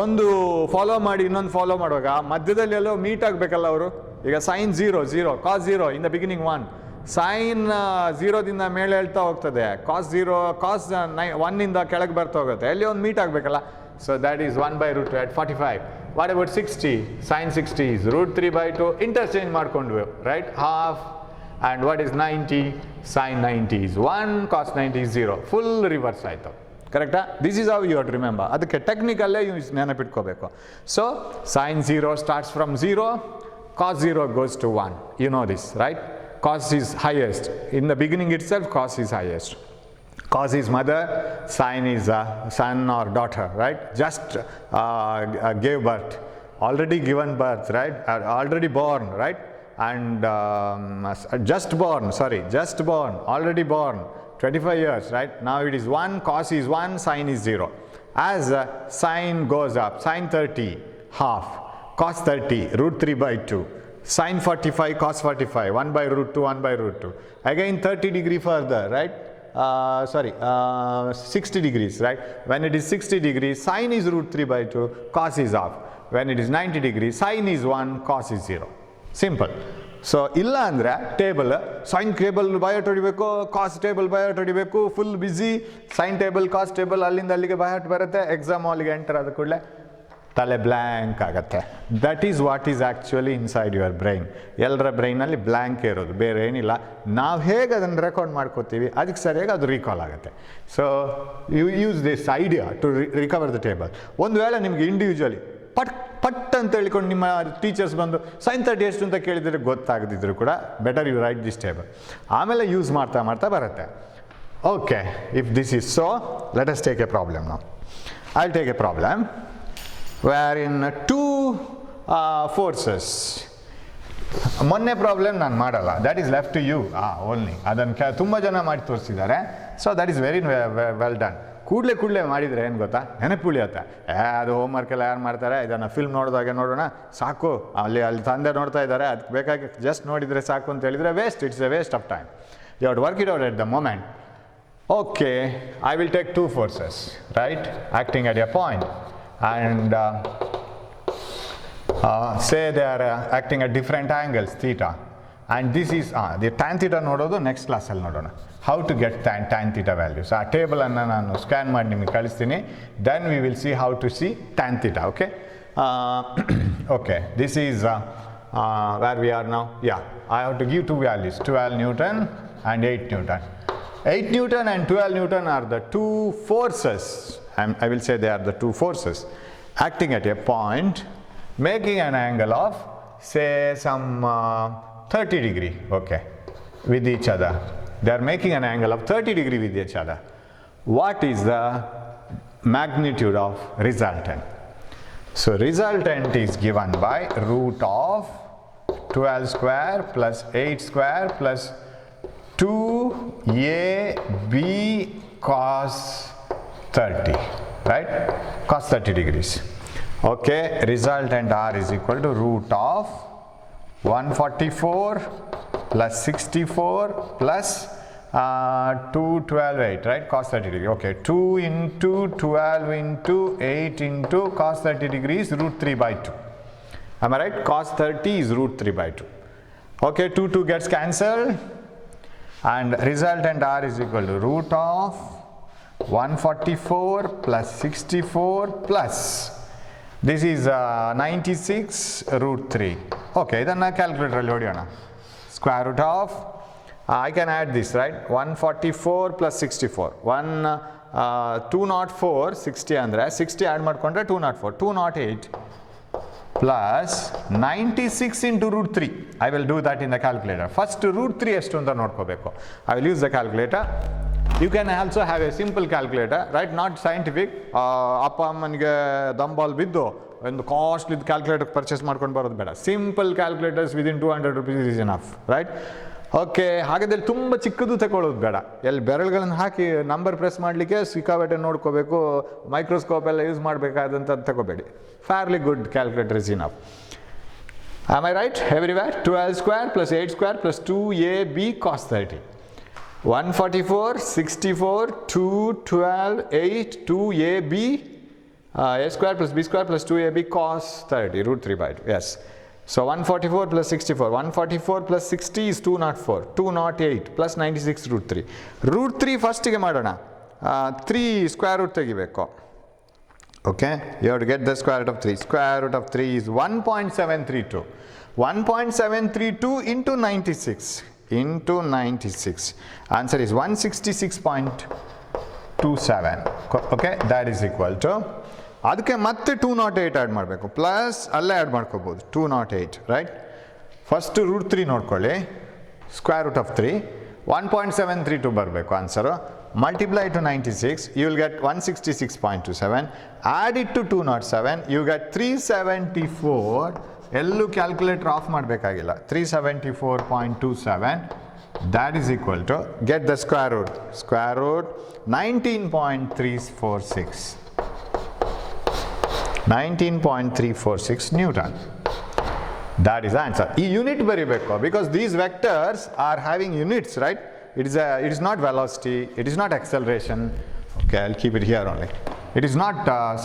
ಒಂದು ಫಾಲೋ ಮಾಡಿ ಇನ್ನೊಂದು ಫಾಲೋ ಮಾಡುವಾಗ ಮಧ್ಯದಲ್ಲಿ ಎಲ್ಲೋ ಮೀಟ್ ಆಗಬೇಕಲ್ಲ ಅವರು. ಈಗ sin 0, 0, cos 0 in the beginning 1, sin 0ದಿಂದ ಮೇಲೆ ಹೇಳ್ತಾ ಹೋಗ್ತದೆ, cos 0, cos 1ಇಂದ ಕೆಳಗೆ ಬರ್ತಾ ಹೋಗುತ್ತೆ, ಎಲ್ಲಿ ಒಂದು ಮೀಟ್ ಆಗಬೇಕಲ್ಲ. So that is 1 by root 2 at 45. What about 60? sin 60 is root 3 by 2. Interchange ಮಾಡ್ಕೊಂಡ್ವಿ, ರೈಟ್? Half. And what is 90? Sin 90 is 1, cos 90 is 0. Full reverse ಆಯಿತು, ಕರೆಕ್ಟಾ? This is how you have to remember. ಅದಕ್ಕೆ ಟೆಕ್ನಿಕಲ್ಲೇ use ನೆನಪಿಟ್ಕೋಬೇಕು. So sin 0 starts from 0, cos 0 goes to 1. You know this, right? Cos is highest. In the beginning itself, cos is highest. Cos is mother, sin is son or daughter, right? Just gave birth, already given birth, right? Already born, right? And just born, already born, 25 years, right? Now it is 1, cos is 1, sin is 0. As sin goes up, sin 30, half, cos 30, root 3 by 2, sin 45, cos 45, 1 by root 2, 1 by root 2. Again 30 degree further, right? 60 degrees, right? When it is 60 degrees, sin is root 3 by 2, cos is half. When it is 90 degrees, sin is 1, cos is 0. Simple. So ಇಲ್ಲ ಅಂದರೆ table, sign table ಬಯೋಟ್ ಹೊಡಿಬೇಕು, ಕಾಸ್ table ಬಯೋಟ್ ಹೊಡಿಬೇಕು, full busy. Sign table, ಕಾಸ್ table ಅಲ್ಲಿಂದ ಅಲ್ಲಿಗೆ ಬಯೋಟ್ ಬರುತ್ತೆ, exam ಹಾಲಿಗೆ enter ಆದ ಕೂಡಲೇ ತಲೆ ಬ್ಲ್ಯಾಂಕ್ ಆಗುತ್ತೆ. That is what is actually inside your brain. ಎಲ್ಲರ ಬ್ರೈನಲ್ಲಿ ಬ್ಲ್ಯಾಂಕ್ ಇರೋದು, ಬೇರೆ ಏನಿಲ್ಲ. ನಾವು ಹೇಗೆ ಅದನ್ನು ರೆಕಾರ್ಡ್ ಮಾಡ್ಕೋತೀವಿ ಅದಕ್ಕೆ ಸರಿಯಾಗಿ ಅದು ರೀಕಾಲ್ ಆಗುತ್ತೆ. So you use this idea to recover the table. ಒಂದು ವೇಳೆ ನಿಮಗೆ ಇಂಡಿವಿಜುವಲಿ ಪಟ್ ಅಂತ ಹೇಳ್ಕೊಂಡು ನಿಮ್ಮ ಟೀಚರ್ಸ್ ಬಂದು sin 30 ಎಷ್ಟು ಅಂತ ಕೇಳಿದರೆ ಗೊತ್ತಾಗದಿದ್ರು ಕೂಡ better you write this table. ಆಮೇಲೆ ಯೂಸ್ ಮಾಡ್ತಾ ಬರುತ್ತೆ. Okay, if this is so, let us take a problem now. I will take a problem wherein 2 forces. ಮೊನ್ನೆ ಪ್ರಾಬ್ಲಮ್ ನಾನು ಮಾಡಲ್ಲ, that is left to you only. ಅದನ್ನು ತುಂಬ ಜನ ಮಾಡಿ ತೋರಿಸಿದ್ದಾರೆ. So that is very well done. ಕೂಡಲೇ ಮಾಡಿದರೆ ಏನು ಗೊತ್ತಾ, ನೆನಪು ಉಳಿಯುತ್ತೆ. ಅದು ಹೋಮ್ವರ್ಕ್ ಎಲ್ಲ ಯಾರು ಮಾಡ್ತಾರೆ, ಇದನ್ನು ಫಿಲ್ಮ್ ನೋಡಿದಾಗೆ ನೋಡೋಣ ಸಾಕು, ಅಲ್ಲಿ ತಂದೆ ನೋಡ್ತಾ ಇದ್ದಾರೆ, ಅದಕ್ಕೆ ಬೇಕಾಗಿ ಜಸ್ಟ್ ನೋಡಿದರೆ ಸಾಕು ಅಂತ ಹೇಳಿದರೆ waste. It's a waste of time. You have to work it out at the moment. Okay, I will take 2 forces, right, acting at a point, and say they are acting at different angles, theta. And this is the tan theta ನೋಡೋದು next ಕ್ಲಾಸಲ್ಲಿ ನೋಡೋಣ. How to get tan theta values. ಆ ಟೇಬಲನ್ನು ನಾನು scan ಮಾಡಿ ನಿಮಗೆ ಕಳಿಸ್ತೀನಿ. Then we will see how to see tan theta. Okay, okay, this is where we are now. Yeah, I have to give 2 values, 12 Newton and 8 Newton. 8 Newton and 12 Newton are the 2 forces. I will say they are the 2 forces acting at a point, making an angle of say some 30 degree, okay, with each other. They are making an angle of 30 degree with each other. what is the magnitude of resultant? So resultant is given by root of 12 square plus 8 square plus 2ab cos 30, right? Cos 30 degrees. Okay, resultant R is equal to root of 144 plus 64 plus 2, 12, 8, right? Cos 30 degrees. Okay, 2 into 12 into 8 into cos 30 degrees, root 3 by 2. Am I right? Cos 30 is root 3 by 2. Okay, 2 gets cancelled, and resultant R is equal to root of 144 plus 64 plus, this is 96 root 3. Okay, then calculator alli hodiyona. Square root of, I can add this, right? 144 plus 64. 204, 60 andre 60 add ಮಾಡ್ಕೊಂಡ್ರೆ 204, 208 plus 96 into root 3. I will do that in the calculator. First root 3 ಎಷ್ಟು ಅಂತ ನೋಡ್ಕೋಬೇಕು. I will use the calculator. You can also have a simple calculator, right? Not scientific. ಅಪ್ಪ ಅಮ್ಮನಿಗೆ ದಂಬಾಲ್ ಬಿದ್ದು ಒಂದು costly calculator purchase ಮಾಡ್ಕೊಂಡು ಬರೋದು ಬೇಡ. Simple calculators within 200 rupees is enough, right? Okay, ಹಾಗಾದ್ರೆ ತುಂಬ ಚಿಕ್ಕದು ತಗೊಳ್ಳೋದು ಬೇಡ. ಎಲ್ಲಿ ಬೆರಳುಗಳನ್ನು ಹಾಕಿ ನಂಬರ್ ಪ್ರೆಸ್ ಮಾಡಲಿಕ್ಕೆ ಸಿಕ್ಕಾಬಟ್ಟೆ ನೋಡ್ಕೋಬೇಕು, ಮೈಕ್ರೋಸ್ಕೋಪ್ ಎಲ್ಲ ಯೂಸ್ ಮಾಡಬೇಕಾದಂಥದ್ದು ತಗೋಬೇಡಿ. Fairly good calculator is enough. Am I right? Everywhere? 12 square plus 8 square plus 2ab cos 30. 144, 64, 2, 12, 8, 2ab a square plus b square plus 2ab cos 30, root 3 by 2. Yes. So 144 plus 64. 144 plus 60 is 204. 208 plus 96 root 3. Root 3 first ಗೆ ಮಾಡೋಣ. 3 square root ತೆಗಿಬೇಕು. Okay, you have to get the square root of 3. Square root of 3 is 1.732. 1.732 into 96. Into 96. Answer is 166.27. Okay, that is equal to, ಅದಕ್ಕೆ ಮತ್ತೆ 208 add ಮಾಡಬೇಕು, plus ಅಲ್ಲೇ add ಮಾಡ್ಕೋಬೋದು 208, right? First root 3 ನೋಡ್ಕೊಳ್ಳಿ, square root of 3, 1.732 ಬರಬೇಕು answer. Multiply to 96, you will get 166.27. Add it to 207, you get 374. ಎಲ್ಲೂ calculator off ಮಾಡಬೇಕಾಗಿಲ್ಲ. 374.27. That is equal to, get the square root. Square root 19.346. 19.346 Newton. That is the answer. ಈ unit ಬರಿಬೇಕು, because these vectors are having units, right? It is not velocity, it is not acceleration. Okay, I'll keep it here only. It is not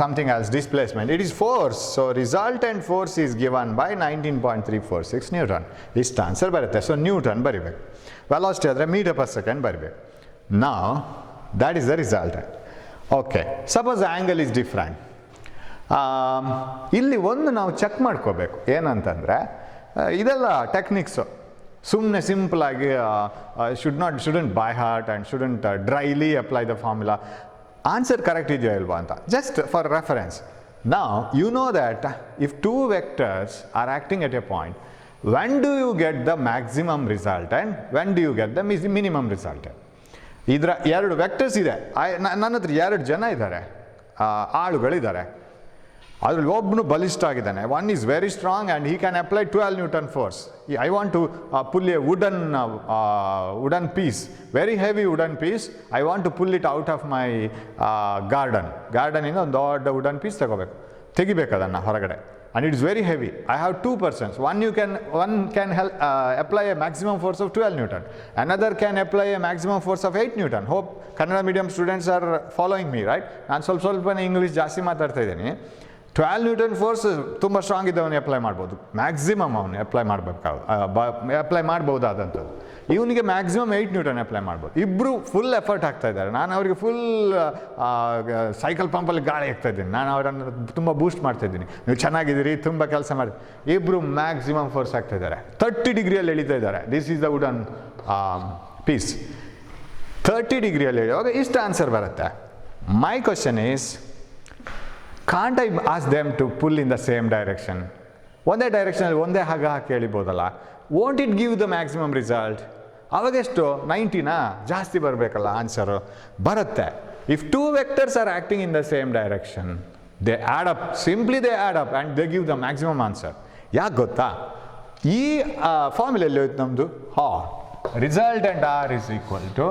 something else, displacement. It is force. So resultant force is given by 19.346 Newton. ಇಷ್ಟು answer ಬರುತ್ತೆ. So Newton ಬರಿಬೇಕು. Velocity ಆದರೆ meter per second ಬರಿಬೇಕು. Now that is the resultant. Okay, suppose the angle is different. ಇಲ್ಲಿ ಒಂದು ನಾವು check ಮಾಡ್ಕೋಬೇಕು, ಏನಂತಂದರೆ ಇದೆಲ್ಲ ಟೆಕ್ನಿಕ್ಸು. ಸುಮ್ಮನೆ ಸಿಂಪಲಾಗಿ shouldn't by heart and shouldn't dryly apply the formula. Answer correct ಇದೆಯೋ ಇಲ್ವಾ ಅಂತ, ಜಸ್ಟ್ ಫಾರ್ ರೆಫರೆನ್ಸ್. ನಾವು you know that if two vectors are acting at a point, when do you get the maximum result and when do you get the minimum result? ಇದರ ಎರಡು vectors ಇದೆ. ನನ್ನ ಹತ್ರ 2 ಜನ ಇದ್ದಾರೆ, ಆಳುಗಳಿದ್ದಾರೆ. ಅದರಲ್ಲಿ ಒಬ್ಬನು ಬಲಿಷ್ಠ ಆಗಿದ್ದಾನೆ. One is very strong and he can apply 12 Newton force. I want to pull a wooden piece, very heavy wooden piece. I want to pull it out of my ಗಾರ್ಡನಿಂದ ಒಂದು ದೊಡ್ಡ ವುಡನ್ ಪೀಸ್ ತೆಗಿಬೇಕು ಅದನ್ನು ಹೊರಗಡೆ. and it is very heavy. I have 2 persons. One can help, apply a maximum force of 12 Newton. Another can apply a maximum force of 8 Newton. Hope Kannada medium students are following me, right? ನಾನು ಸ್ವಲ್ಪ English ಜಾಸ್ತಿ ಮಾತಾಡ್ತಾ ಇದ್ದೀನಿ. 12 Newton force ತುಂಬ strong ಇದ್ದವನು apply ಮಾಡ್ಬೋದು. Maximum ಅವನು apply ಮಾಡ್ಬೋದಾದಂಥದ್ದು. ಇವನಿಗೆ ಮ್ಯಾಕ್ಸಿಮಮ್ 8 Newton ಅಪ್ಲೈ ಮಾಡ್ಬೋದು. ಇಬ್ಬರು ಫುಲ್ ಎಫರ್ಟ್ ಹಾಕ್ತಾ ಇದ್ದಾರೆ. ನಾನು ಅವರಿಗೆ ಫುಲ್ ಸೈಕಲ್ ಪಂಪಲ್ಲಿ ಗಾಳಿ ಹಾಕ್ತಾ ಇದ್ದೀನಿ. ನಾನು ಅವರನ್ನು ತುಂಬ ಬೂಸ್ಟ್ ಮಾಡ್ತಾ ಇದ್ದೀನಿ. ನೀವು ಚೆನ್ನಾಗಿದ್ದೀರಿ, ತುಂಬ ಕೆಲಸ ಮಾಡಿ. ಇಬ್ಬರು ಮ್ಯಾಕ್ಸಿಮಮ್ ಫೋರ್ಸ್ ಹಾಕ್ತಾ ಇದ್ದಾರೆ. 30 ಡಿಗ್ರಿಯಲ್ಲಿ ಎಳಿತಾ ಇದ್ದಾರೆ. This is the wooden piece. 30 ಡಿಗ್ರಿಯಲ್ಲಿ ಎಳೆಯುವಾಗ ಇಷ್ಟು ಆನ್ಸರ್ ಬರುತ್ತೆ. My question is, can't I ask them to pull in the same direction? ಒಂದೇ ಡೈರೆಕ್ಷನಲ್ಲಿ ಒಂದೇ ಹಗ್ಗ ಹಾಕಿ ಎಳಿಬೋದಲ್ಲ. won't it give the maximum result? ಅವಾಗೆಷ್ಟು 90ನಾ? ಜಾಸ್ತಿ ಬರಬೇಕಲ್ಲ ಆನ್ಸರು. ಬರುತ್ತೆ. If two vectors are acting in the same direction, they add up, simply they add up and they give the maximum answer. ಯಾಕೆ ಗೊತ್ತಾ? ಈ ಫಾರ್ಮುಲೆಯಲ್ಲಿ ಹೋಯ್ತು ನಮ್ಮದು resultant R is equal to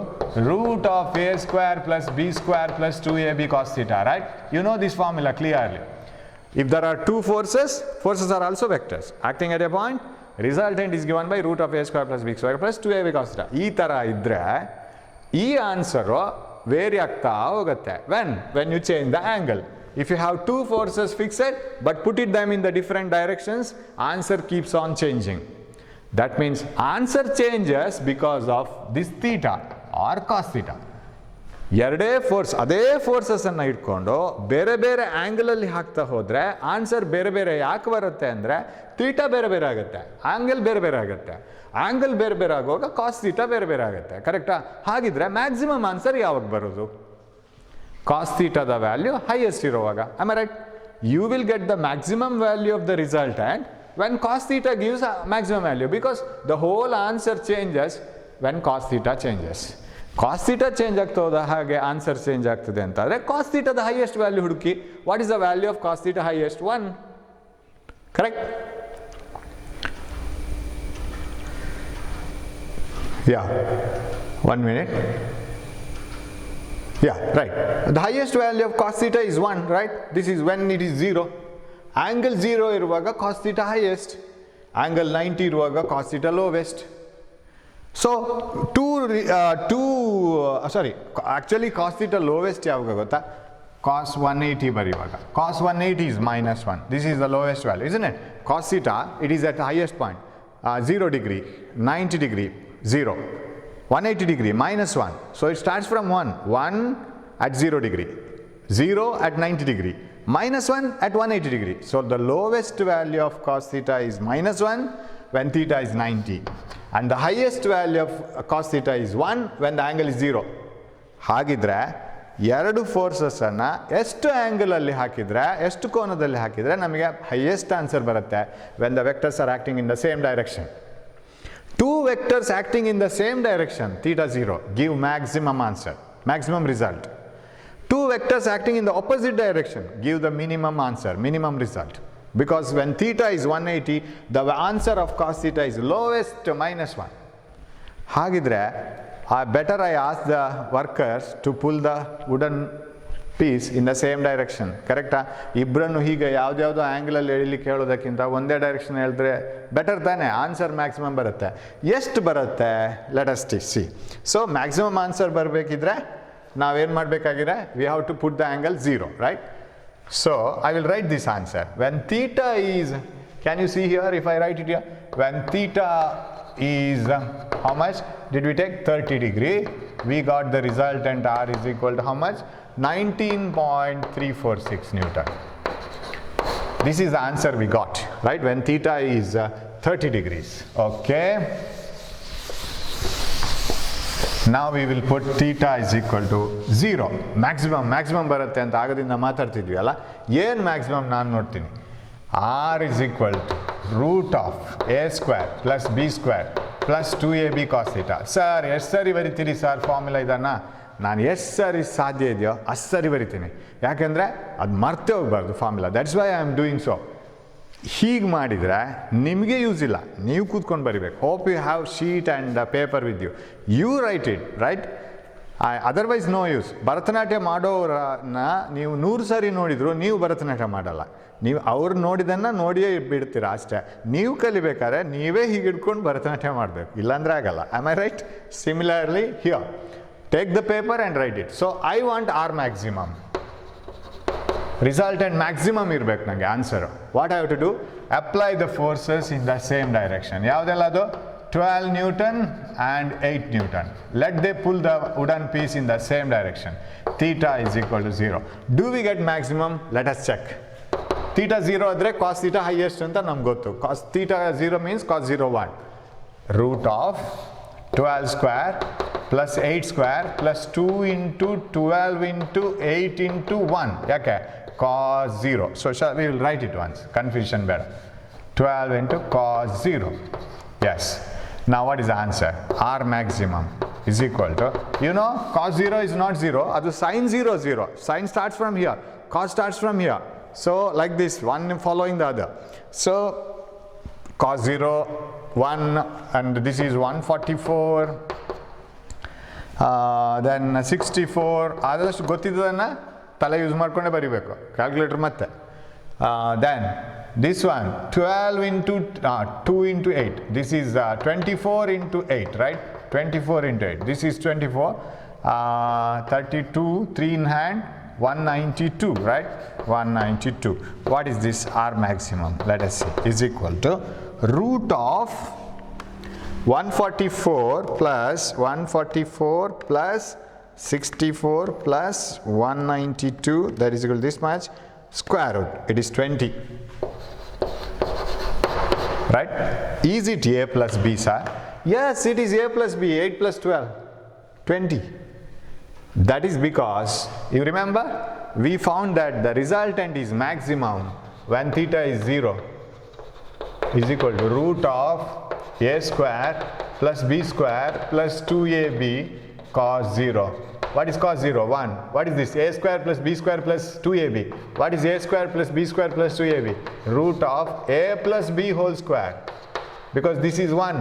root of a square plus b square plus 2ab cos theta, right? You know this formula clearly. If there are two forces, forces are also vectors acting at a point, resultant is given by root of a square plus b square plus 2ab cos theta. ಈ ಥರ ಇದ್ದರೆ ಈ answer very ಆಗ್ತಾ ಹೋಗುತ್ತೆ when you change the angle. If you have two forces fixed but put them in the different directions, answer keeps on changing. That means answer changes because of this theta or cos theta. ಎರಡೇ force, ಅದೇ ಫೋರ್ಸಸ್ಸನ್ನು ಇಟ್ಕೊಂಡು ಬೇರೆ ಬೇರೆ ಆ್ಯಂಗಲಲ್ಲಿ ಹಾಕ್ತಾ ಹೋದರೆ answer ಬೇರೆ ಬೇರೆ ಯಾಕೆ ಬರುತ್ತೆ ಅಂದರೆ ಥೀಟಾ ಬೇರೆ ಬೇರೆ ಆಗುತ್ತೆ, ಆ್ಯಂಗಲ್ ಬೇರೆ ಬೇರೆ ಆಗುತ್ತೆ. ಆ್ಯಂಗಲ್ ಬೇರೆ ಬೇರೆ ಆಗುವಾಗ ಕಾಸ್ ಥೀಟಾ ಬೇರೆ ಬೇರೆ ಆಗುತ್ತೆ. ಕರೆಕ್ಟಾ? ಹಾಗಿದ್ರೆ ಮ್ಯಾಕ್ಸಿಮಮ್ ಆನ್ಸರ್ ಯಾವಾಗ ಬರೋದು? ಕಾಸ್ ಥೀಟಾದ ವ್ಯಾಲ್ಯೂ ಹೈಯೆಸ್ಟ್ ಇರುವಾಗ. Am I right? You will get the maximum value of the resultant when cos theta gives a maximum value, because the whole answer changes when cos theta changes. Cos theta change ಆಗ್ತಾ ಹೋದ ಹಾಗೆ answer change ಆಗ್ತದೆ ಅಂತಂದರೆ cos theta the highest value ಹುಡುಕಿ. What is the value of cos theta highest? 1. Correct? Yeah, 1 minute. Yeah, right. The highest value of cos theta is 1, right? This is when it is 0. Angle 0 ಇರುವಾಗ cos theta highest, angle 90 ಇರುವಾಗ cos theta lowest. So actually cos theta lowest ಯಾವಾಗ ಗೊತ್ತಾ? cos 180 ಬರೆಯುವಾಗ. cos 180 is -1. This is the lowest value, isn't it? Cos theta, it is at the highest point. 0 degree, 90 degree, 0. 180 degree, -1. So it starts from 1 at 0 degree, 0 at 90 degree, -1 at 180 degree. So the lowest value of cos theta is -1 when theta is 90. And the highest value of cos theta is 1 when the angle is 0. ಹಾಗಿದ್ರೆ ಎರಡು ಫೋರ್ಸಸ್ಸನ್ನು ಎಷ್ಟು ಆ್ಯಂಗಲಲ್ಲಿ ಹಾಕಿದರೆ, ಎಷ್ಟು ಕೋನದಲ್ಲಿ ಹಾಕಿದರೆ ನಮಗೆ highest answer ಬರುತ್ತೆ when the vectors are acting in the same direction. Two vectors acting in the same direction, theta 0, give maximum answer, maximum result. Two vectors acting in the opposite direction give the minimum answer, minimum result. Because when theta is 180, the answer of cos theta is lowest -1. ಹಾಗಿದ್ರೆ better I ask the workers to pull the wooden piece in the same direction. ಕರೆಕ್ಟಾ? ಇಬ್ಬರನ್ನು ಹೀಗೆ ಯಾವುದ್ಯಾವುದೋ ಆ್ಯಂಗಲಲ್ಲಿ ಎಳಿಲಿಕ್ಕೆ ಹೇಳೋದಕ್ಕಿಂತ ಒಂದೇ direction ಹೇಳಿದ್ರೆ better ತಾನೆ, answer maximum ಬರುತ್ತೆ. ಎಷ್ಟು ಬರುತ್ತೆ? Let us see. So maximum answer ಬರಬೇಕಿದ್ರೆ ನಾವೇನು ಮಾಡಬೇಕಾಗಿದೆ? We have to put the angle 0, right? So I will write this answer. When theta is, can you see here if I write it here? When theta is how much did we take? 30 degree. We got the resultant R is equal to how much? 19.346 Newton. This is the answer we got, right? When theta is 30 degrees. Okay. Now we will put theta is equal to 0. Maximum ಬರುತ್ತೆ ಅಂತ ಆಗದಿಂದ ಮಾತಾಡ್ತಿದ್ವಿ ಅಲ್ಲ, ಏನು maximum ನಾನು ನೋಡ್ತೀನಿ. R is equal to root of a square plus b square plus 2ab cos theta. Sir ಎಷ್ಟು ಸರಿ ಬರಿತೀರಿ sir formula ಇದನ್ನು? ನಾನು ಎಷ್ಟು ಸರಿ ಸಾಧ್ಯ ಇದೆಯೋ ಅಷ್ಟು ಸರಿ ಬರಿತೀನಿ, ಯಾಕೆಂದರೆ ಅದು ಮರ್ತೇ ಹೋಗಬಾರ್ದು formula. That's why I am doing so. ಹೀಗೆ ಮಾಡಿದರೆ ನಿಮಗೆ ಯೂಸ್ ಇಲ್ಲ, ನೀವು ಕೂತ್ಕೊಂಡು ಬರಿಬೇಕು. Hope you have sheet and paper with you. You write it, right? Otherwise no use. Bharatanatyam ಮಾಡೋರನ್ನ ನೀವು 100 ಸರಿ ನೋಡಿದ್ರು ನೀವು ಭರತನಾಟ್ಯ ಮಾಡಲ್ಲ. ನೀವು ಅವ್ರು ನೋಡಿದ್ದನ್ನು ನೋಡಿಯೇ ಬಿಡ್ತೀರ ಅಷ್ಟೇ. ನೀವು ಕಲಿಬೇಕಾದ್ರೆ ನೀವೇ ಹೀಗೆ ಹಿಡ್ಕೊಂಡು ಭರತನಾಟ್ಯ ಮಾಡಬೇಕು, ಇಲ್ಲಾಂದರೆ ಆಗಲ್ಲ. Am I right? Similarly here, take the paper and write it. So I want R maximum, resultant maximum ಇರಬೇಕು ನನಗೆ answer. What I have to do? Apply the forces in the same direction. ಯಾವುದೆಲ್ಲ ಅದು? 12 Newton and 8 Newton. Let they pull the wooden piece in the same direction. Theta is equal to 0. Do we get maximum? Let us check. Theta 0 ಆದರೆ cos theta highest ಅಂತ ನಮ್ಗೆ ಗೊತ್ತು. Cos theta 0 means cos 0 1. Root of 12 square plus 8 square plus 2 into 12 into 8 into 1. ಯಾಕೆ? cos 0. So we will write it once. Confusion better. 12 into cos 0. Yes. Now what is the answer? R maximum. is equal to, you know, cos 0 is not 0, adu sin 0 0. Sin starts from here, cos starts from here. So like this, one following the other. So cos 0 1, and this is 144, then 64. ಆದಷ್ಟು ಗೊತ್ತಿದ್ದದನ್ನು ತಲೆ use ಮಾಡಿಕೊಂಡೇ ಬರೀಬೇಕು, calculator ಮತ್ತೆ. Then this one 12 into 2 into 8, this is 24 into 8, right? 24 into 8, this is 24, 32, 3 in hand, 192, right? 192. What is this R maximum? Let us see. Is equal to root of 144 plus 144 plus 64 plus 192, that is equal to this much, square root. It is 20. Right? Is it A plus B, sir? Yes, it is A plus B. 8 plus 12, 20. That is because, you remember, we found that the resultant is maximum when theta is 0, is equal to root of A square plus B square plus 2AB cos 0. What is cos 0? 1. What is this? A square plus B square plus 2AB. What is A square plus B square plus 2AB? Root of A plus B whole square. Because this is 1.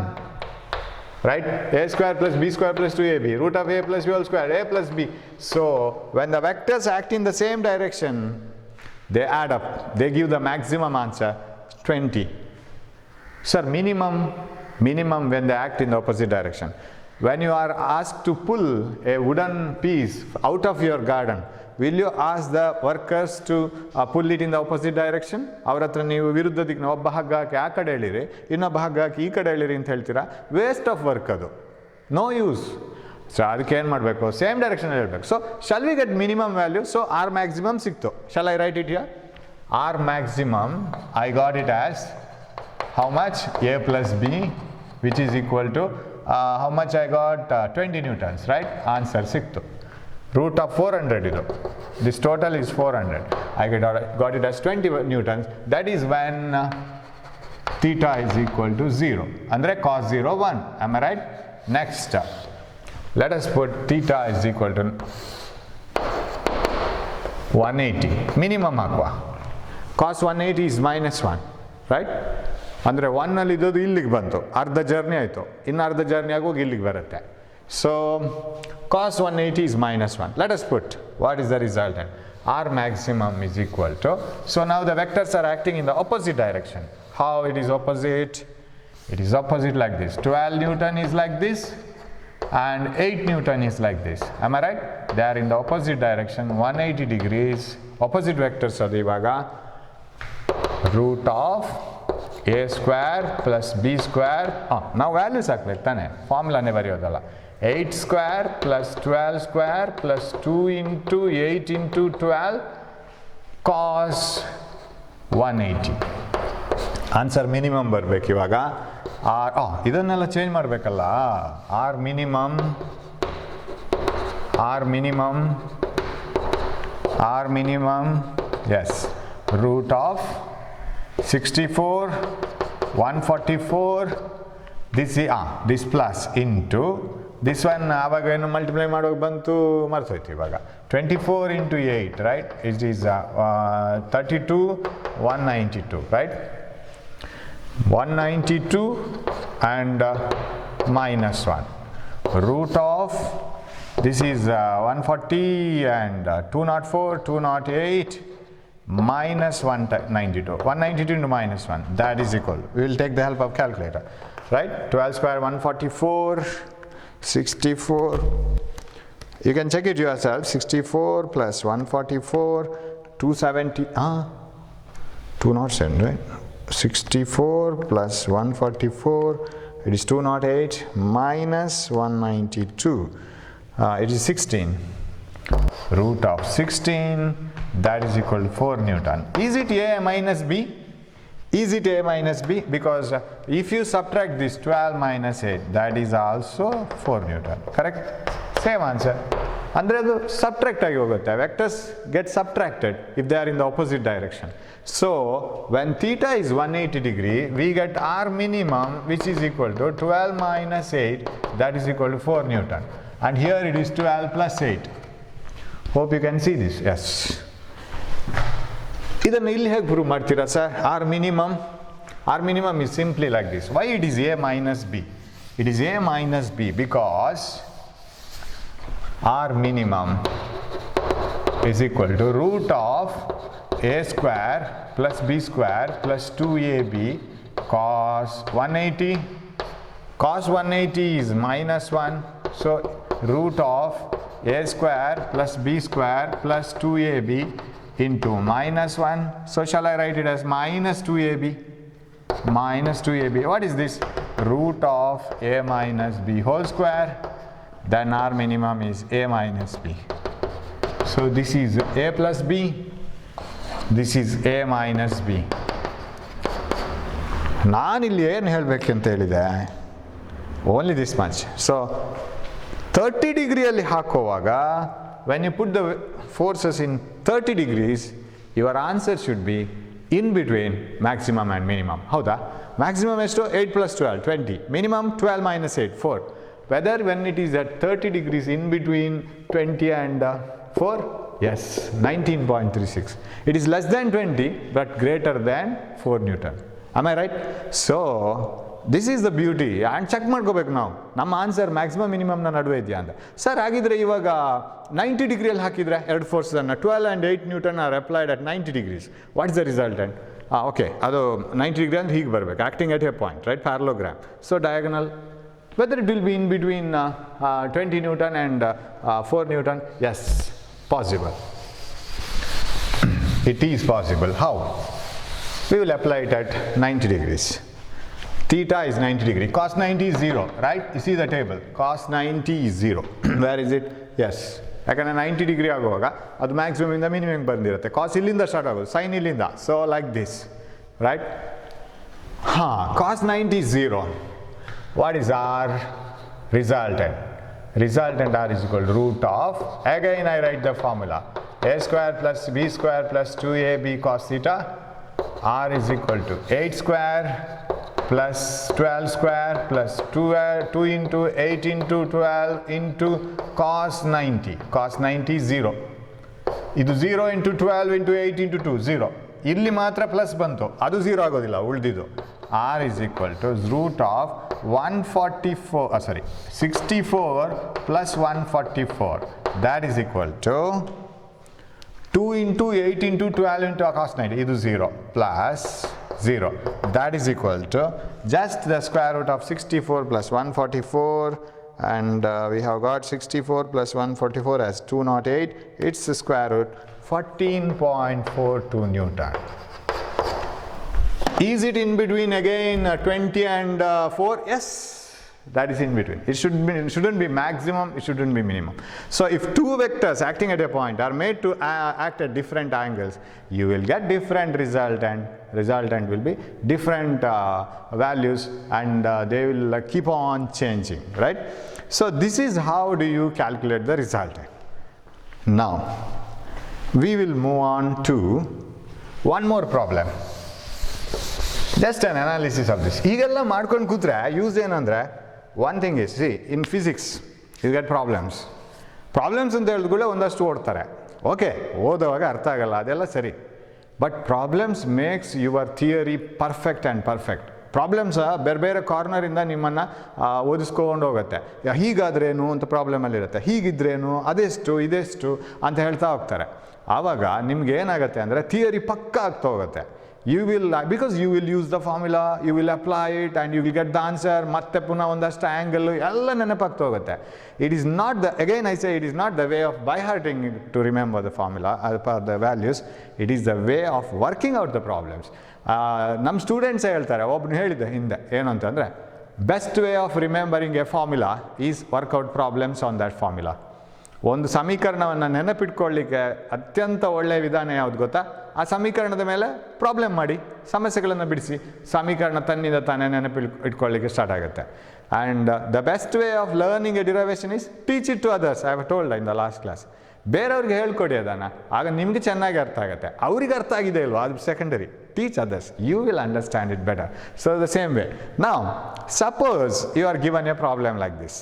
Right? A square plus B square plus 2AB. Root of A plus B whole square. A plus B. So, when the vectors act in the same direction, they add up. They give the maximum answer, 20. Sir, minimum when they act in the opposite direction. When you are asked to pull a wooden piece out of your garden, will you ask the workers to pull it in the opposite direction? ಅವ್ರ ಹತ್ರ ನೀವು ವಿರುದ್ಧ ದಿಕ್ಕಿನ ಒಬ್ಬ ಹಗ್ಗ ಹಾಕಿ ಆ ಕಡೆ ಎಳಿರಿ, ಇನ್ನೊಬ್ಬ ಹಗ್ಗ ಹಾಕಿ ಈ ಕಡೆ ಎಳಿರಿ ಅಂತ ಹೇಳ್ತೀರಾ, ವೇಸ್ಟ್ ಆಫ್ ವರ್ಕ್ ಅದು, ನೋ ಯೂಸ್. ಸೊ ಅದಕ್ಕೆ ಏನು ಮಾಡಬೇಕು, ಸೇಮ್ ಡೈರೆಕ್ಷನ್ ಹೇಳ್ಬೇಕು. So shall we get minimum value? So R maximum ಸಿಕ್ತು. Shall I write it here? R maximum I got it as how much? A plus B, which is equal to how much I got? 20 newtons, right? Answer siktu. Root of 400 idu. This total is 400. I got it as 20 newtons. That is when theta is equal to 0. Andre cos 0 1. Am I right? Next, let us put theta is equal to 180. Minimum aqua. Cos 180 is minus 1, right? ಅಂದರೆ 1 ಇದ್ದದ್ದು ಇಲ್ಲಿಗೆ ಬಂತು, ಅರ್ಧ journey ಆಯಿತು, ಇನ್ನು ಅರ್ಧ journey ಆಗೋಗಿ ಇಲ್ಲಿಗೆ ಬರುತ್ತೆ. So cos 180 is minus 1. Let us put what is the resultant. R maximum is equal to, so now the vectors are acting in the opposite direction. How it is opposite? It is opposite like this. 12 Newton is like this and 8 Newton is like this. Am I right? They are in the opposite direction, 180 degrees. Opposite vectors are ivaga root of A square plus B square. Now values ಹಾಕ್ಬೇಕು ತಾನೆ, ಫಾರ್ಮುಲಾನೇ ಬರೆಯೋದಲ್ಲ. 8 square plus 12 square plus 2 into 8 into 12 cos 180. Answer minimum ಬರಬೇಕು ಇವಾಗ. ಇದನ್ನೆಲ್ಲ change ಮಾಡಬೇಕಲ್ಲ. R minimum is root of 64, 144, this plus into this one. ಆವಾಗ ಏನು multiply ಮಾಡೋಕೆ ಬಂತು ಮರ್ತೋಯ್ತು ಇವಾಗ. 24 into 8, right? It is 32, 192, right? 192 and minus 1. Root of this is 140 and 204, 208. Minus 192. 192 into minus 1. That is equal. We will take the help of calculator. Right? 12 square 144. 64. You can check it yourself. 64 plus 144. 270. 207, right? 64 plus 144. It is 208 minus 192. It is 16. Root of 16. That is equal to 4 Newton. Is it A minus B? Is it A minus B? Because if you subtract this 12 minus 8, that is also 4 Newton. Correct? Same answer. ಅಂದರೆ ಅದು subtract ಆಗಿ ಹೋಗುತ್ತೆ. Vectors get subtracted if they are in the opposite direction. So when theta is 180 degree, we get R minimum which is equal to 12 minus 8, that is equal to 4 Newton. And here it is 12 plus 8. Hope you can see this. Yes. ಇದನ್ನು ಇಲ್ಲಿ ಹೇಗೆ prove ಮಾಡ್ತೀರಾ sir? R minimum is simply like this. Why it is A minus B? It is A minus B because R minimum is equal to root of A square plus B square plus 2AB cos 180. Cos 180 is minus 1. So root of A square plus B square plus 2AB into minus 1. So shall I write it as minus 2AB? Minus 2AB. What is this? Root of A minus B whole square. Then R minimum is A minus B. So this is A plus B. This is A minus B. ನಾನಿಲ್ಲಿ ಏನು ಹೇಳಬೇಕಂತ ಹೇಳಿದೆ? Only this much. So 30 ಡಿಗ್ರಿಯಲ್ಲಿ ಹಾಕುವಾಗ when you put the forces in 30 degrees, your answer should be in between maximum and minimum. ಹೌದಾ? Maximum ಎಷ್ಟು? 8 plus 12, 20. Minimum 12 minus 8, 4. Whether when it is at 30 degrees in between 20 and 4? Yes, 19.36. It is less than 20 but greater than 4 Newton. Am I right? So this is the beauty. And check ಮಾಡ್ಕೋಬೇಕು ನಾವು, ನಮ್ಮ answer maximum ಮಿನಿಮಮ್ನ ನಡುವೆ ಇದೆಯಾ ಅಂತ. Sir ಹಾಗಿದ್ರೆ ಇವಾಗ 90 ಡಿಗ್ರಿಯಲ್ಲಿ ಹಾಕಿದರೆ ಎರಡು ಫೋರ್ಸನ್ನು 12 and 8 Newton are applied at 90 degrees. What is the resultant? Okay, ಅದು 90 ಡಿಗ್ರಿ ಅಂದ್ರೆ ಹೀಗೆ ಬರಬೇಕು, acting at a point, right? Parallelogram. So diagonal, whether it will be in between 20 Newton and 4 Newton, yes, possible. It is possible. How? We will apply it at 90 degrees. Theta is 90 degree. Cos 90 is 0, right? You see the table. Cos 90 is 0. Where is it? Yes. ಯಾಕಂದರೆ 90 degree ಆಗುವಾಗ ಅದು ಮ್ಯಾಕ್ಸಿಮಮಿಂದ minimum ಬಂದಿರುತ್ತೆ. ಕಾಸ್ ಇಲ್ಲಿಂದ start ಆಗೋದು, sign ಇಲ್ಲಿಂದ. So like this, right? ಹಾಂ, ಕಾಸ್ 90 is 0. What is our resultant? Resultant R is equal to root of, again I write the formula, A square plus B square plus 2AB cos theta. R is equal to 8 square plus 12 square plus 2 into 8 into 12 into cos 90. Cos 90 is 0. ಇದು 0 into 12 into 8 into 2, 0. ಇಲ್ಲಿ ಮಾತ್ರ plus ಬಂತು, ಅದು 0 ಆಗೋದಿಲ್ಲ ಉಳಿದಿದ್ದು. R is equal to root of 64 plus 144. That is equal to 2 into 8 into 12 into cos 90. ಇದು 0 plus 0. That is equal to just the square root of 64 plus 144, and we have got 64 plus 144 as 208. It's the square root 14.42 Newton. Is it in between again 20 and 4? Yes, that is in between. It shouldn't be maximum, it shouldn't be minimum. So if two vectors acting at a point are made to act at different angles, you will get different resultant will be different values, and they will keep on changing, right? So this is how do you calculate the resultant. Now we will move on to one more problem. Just an analysis of this. ಈಗೆಲ್ಲ ಮಾಡ್ಕೊಂಡು ಕೂತ್ರೆ use ಏನಂದರೆ, one thing is, see in physics you get problems ಅಂತ ಹೇಳಿದ್ಗಳೇ ಒಂದಷ್ಟು ಓಡ್ತಾರೆ. Okay, ಓದುವಾಗ ಅರ್ಥ ಆಗಲ್ಲ, ಅದೆಲ್ಲ ಸರಿ. But problems makes your theory perfect and perfect. Problems ಬೇರೆ ಬೇರೆ ಕಾರ್ನರಿಂದ ನಿಮ್ಮನ್ನು ಓದಿಸ್ಕೊಂಡು ಹೋಗುತ್ತೆ. ಹೀಗಾದ್ರೇನು ಅಂತ ಪ್ರಾಬ್ಲಮಲ್ಲಿರುತ್ತೆ, ಹೀಗಿದ್ರೇನು, ಅದೆಷ್ಟು ಇದೆಷ್ಟು ಅಂತ ಹೇಳ್ತಾ ಹೋಗ್ತಾರೆ. ಆವಾಗ ನಿಮ್ಗೆ ಏನಾಗುತ್ತೆ ಅಂದರೆ ಥಿಯರಿ ಪಕ್ಕಾ ಆಗ್ತಾ ಹೋಗುತ್ತೆ. You will, because you will use the formula, you will apply it and you will get the answer. ಮತ್ತೆ ಪುನಃ ಒಂದಷ್ಟು ಆ್ಯಂಗಲ್ ಎಲ್ಲ ನೆನಪಾಗ್ತಾ ಹೋಗುತ್ತೆ. It is not the, again I say, it is not the way of by hearting to remember the formula or the values. It is the way of working out the problems. ನಮ್ಮ students ಹೇಳ್ತಾರೆ, ಒಬ್ಬನು ಹೇಳಿದ್ದೆ ಹಿಂದೆ, ಏನು ಅಂತಂದರೆ, best way of remembering a formula is work out problems on that formula. ಒಂದು ಸಮೀಕರಣವನ್ನು ನೆನಪಿಟ್ಕೊಳ್ಳಿಕ್ಕೆ ಅತ್ಯಂತ ಒಳ್ಳೆಯ ವಿಧಾನ ಯಾವುದು ಗೊತ್ತಾ? ಆ ಸಮೀಕರಣದ ಮೇಲೆ ಪ್ರಾಬ್ಲಮ್ ಮಾಡಿ, ಸಮಸ್ಯೆಗಳನ್ನು ಬಿಡಿಸಿ, ಸಮೀಕರಣ ತನ್ನಿಂದ ತಾನೇ ನೆನಪು ಇಟ್ಕೊಳ್ಳಿಕ್ಕೆ ಸ್ಟಾರ್ಟ್ ಆಗುತ್ತೆ. And the best way of learning a derivation is teach it to others. I have told in the last class. ಬೇರೆಯವ್ರಿಗೆ ಹೇಳ್ಕೊಡಿ ಅದನ್ನು, ಆಗ ನಿಮಗೆ ಚೆನ್ನಾಗಿ ಅರ್ಥ ಆಗುತ್ತೆ. ಅವ್ರಿಗೆ ಅರ್ಥ ಆಗಿದೆ ಇಲ್ವೋ ಅದು secondary. Teach others, you will understand it better. So the same way ನಾವು suppose you are given a problem like this.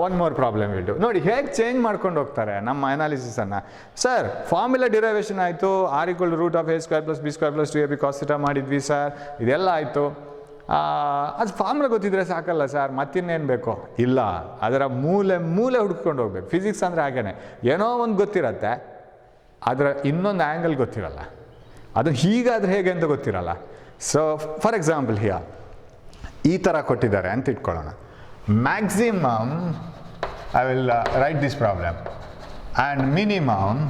One more problem will do. ನೋಡಿ ಹೇಗೆ ಚೇಂಜ್ ಮಾಡ್ಕೊಂಡು ಹೋಗ್ತಾರೆ ನಮ್ಮ ಅನಾಲಿಸಿಸನ್ನು. ಸರ್ ಫಾರ್ಮುಲಾ ಡಿರೈವೇಷನ್ ಆಯಿತು, R equal root of a square plus B square plus 2ab cos θ ಮಾಡಿದ್ವಿ sir, ಇದೆಲ್ಲ ಆಯಿತು. ಅದು ಫಾರ್ಮುಲಾ ಗೊತ್ತಿದ್ರೆ ಸಾಕಲ್ಲ ಸರ್, ಮತ್ತಿನ್ನೇನು ಬೇಕು? ಇಲ್ಲ, ಅದರ ಮೂಲೆ ಹುಡ್ಕೊಂಡು ಹೋಗ್ಬೇಕು. ಫಿಸಿಕ್ಸ್ ಅಂದರೆ ಹಾಗೇನೆ, ಏನೋ ಒಂದು ಗೊತ್ತಿರತ್ತೆ, ಅದರ ಇನ್ನೊಂದು ಆ್ಯಂಗಲ್ ಗೊತ್ತಿರಲ್ಲ, ಅದು ಹೀಗಾದರೆ ಹೇಗೆ ಅಂತ ಗೊತ್ತಿರಲ್ಲ. ಸೊ ಫಾರ್ ಎಕ್ಸಾಂಪಲ್ ಹಿಯರ್ ಈ ಥರ ಕೊಟ್ಟಿದ್ದಾರೆ ಅಂತ ಇಟ್ಕೊಳ್ಳೋಣ. Maximum, I will write this problem, and minimum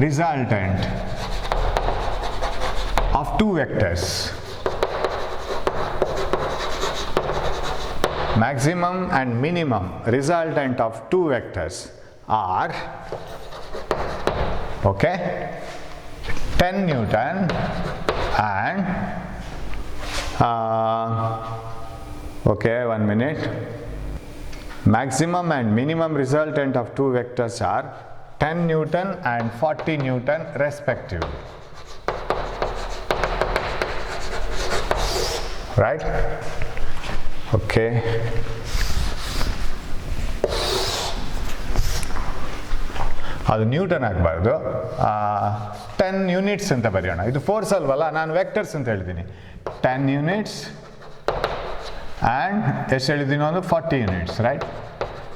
resultant of two vectors. Maximum and minimum resultant of two vectors are, okay, 10 Newton and okay, 1 minute. Maximum and minimum resultant of two vectors are 10 Newton and 40 Newton respectively. Right? Okay. ಅದು Newton ಆಗಬಾರ್ದು, 10 units ಅಂತ ಬರೆಯೋಣ. ಇದು force ಅಲ್ವಲ್ಲ, ನಾನು vectors ಅಂತ ಹೇಳಿದ್ದೀನಿ. 10 units and ಎಷ್ಟು ಹೇಳಿದ್ದೀನಿ, ಒಂದು 40 ಯೂನಿಟ್ಸ್. ರೈಟ್?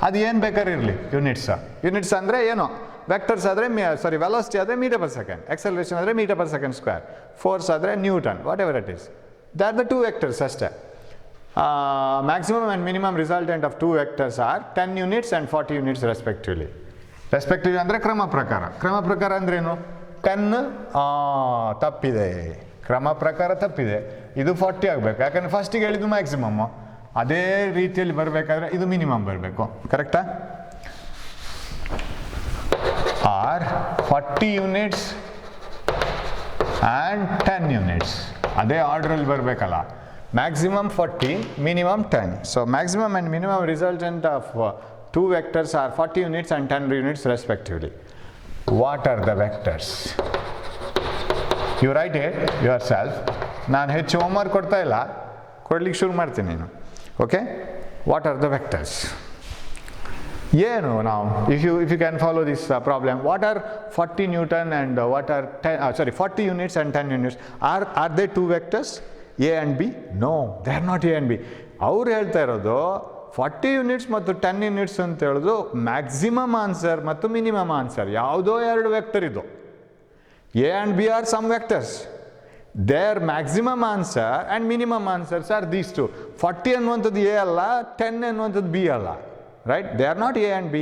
ಅದು ಏನು ಬೇಕಾದ್ರೆ ಇರಲಿ, ಯೂನಿಟ್ಸ್ ಅಂದರೆ ಏನು, ವೆಕ್ಟರ್ಸ್ ಆದರೆ ವೆಲಾಸಿಟಿ ಆದರೆ ಮೀಟರ್ ಪರ್ ಸೆಕೆಂಡ್, ಎಕ್ಸಲರೇಷನ್ ಆದರೆ meter per second square, force ಆದರೆ newton, whatever it is. They are the two vectors ಅಷ್ಟೇ. Maximum and minimum resultant of two vectors are 10 units and 40 units respectively. Respectively ಅಂದರೆ ಕ್ರಮ ಪ್ರಕಾರ ಅಂದ್ರೇನು? 10 ತಪ್ಪಿದೆ, ಕ್ರಮ ಪ್ರಕಾರ ತಪ್ಪಿದೆ, ಇದು 40 ಆಗಬೇಕು. ಯಾಕಂದರೆ ಫಸ್ಟಿಗೆ ಹೇಳಿದ್ದು ಮ್ಯಾಕ್ಸಿಮಮ್ಮು, ಅದೇ ರೀತಿಯಲ್ಲಿ ಬರಬೇಕಾದ್ರೆ ಇದು ಮಿನಿಮಮ್ ಬರಬೇಕು. ಕರೆಕ್ಟಾ? ಆರ್ 40 ಯೂನಿಟ್ಸ್ ಆ್ಯಂಡ್ 10 ಯೂನಿಟ್ಸ್, ಅದೇ ಆರ್ಡ್ರಲ್ಲಿ ಬರಬೇಕಲ್ಲ. Maximum 40, minimum 10. So maximum and minimum resultant of two vectors are 40 units and 10 units respectively. What are the vectors? You write it yourself. ನಾನು ಹೆಚ್ಚು ಹೋಮ್ವರ್ಕ್ ಕೊಡ್ತಾ ಇಲ್ಲ, ಕೊಡ್ಲಿಕ್ಕೆ ಶುರು ಮಾಡ್ತೀನಿ ನೀನು. Okay, what are the vectors? ಏನು ನಾವು if you can follow this problem, what are 40 Newton and what are 40 units and 10 units? Are they two vectors, A and B? No, they are not A and B. ಅವ್ರು ಹೇಳ್ತಾ ಇರೋದು 40 units ಮತ್ತು 10 units ಅಂತ ಹೇಳೋದು maximum answer ಮತ್ತು minimum answer, ಯಾವುದೋ ಎರಡು vector ಇದು. A and B are some vectors. Their maximum answer and minimum answers are these two. 40 ಅನ್ನುವಂಥದ್ದು A ಅಲ್ಲ, 10 ಅನ್ನುವಂಥದ್ದು B ಅಲ್ಲ. Right? They are not A and B.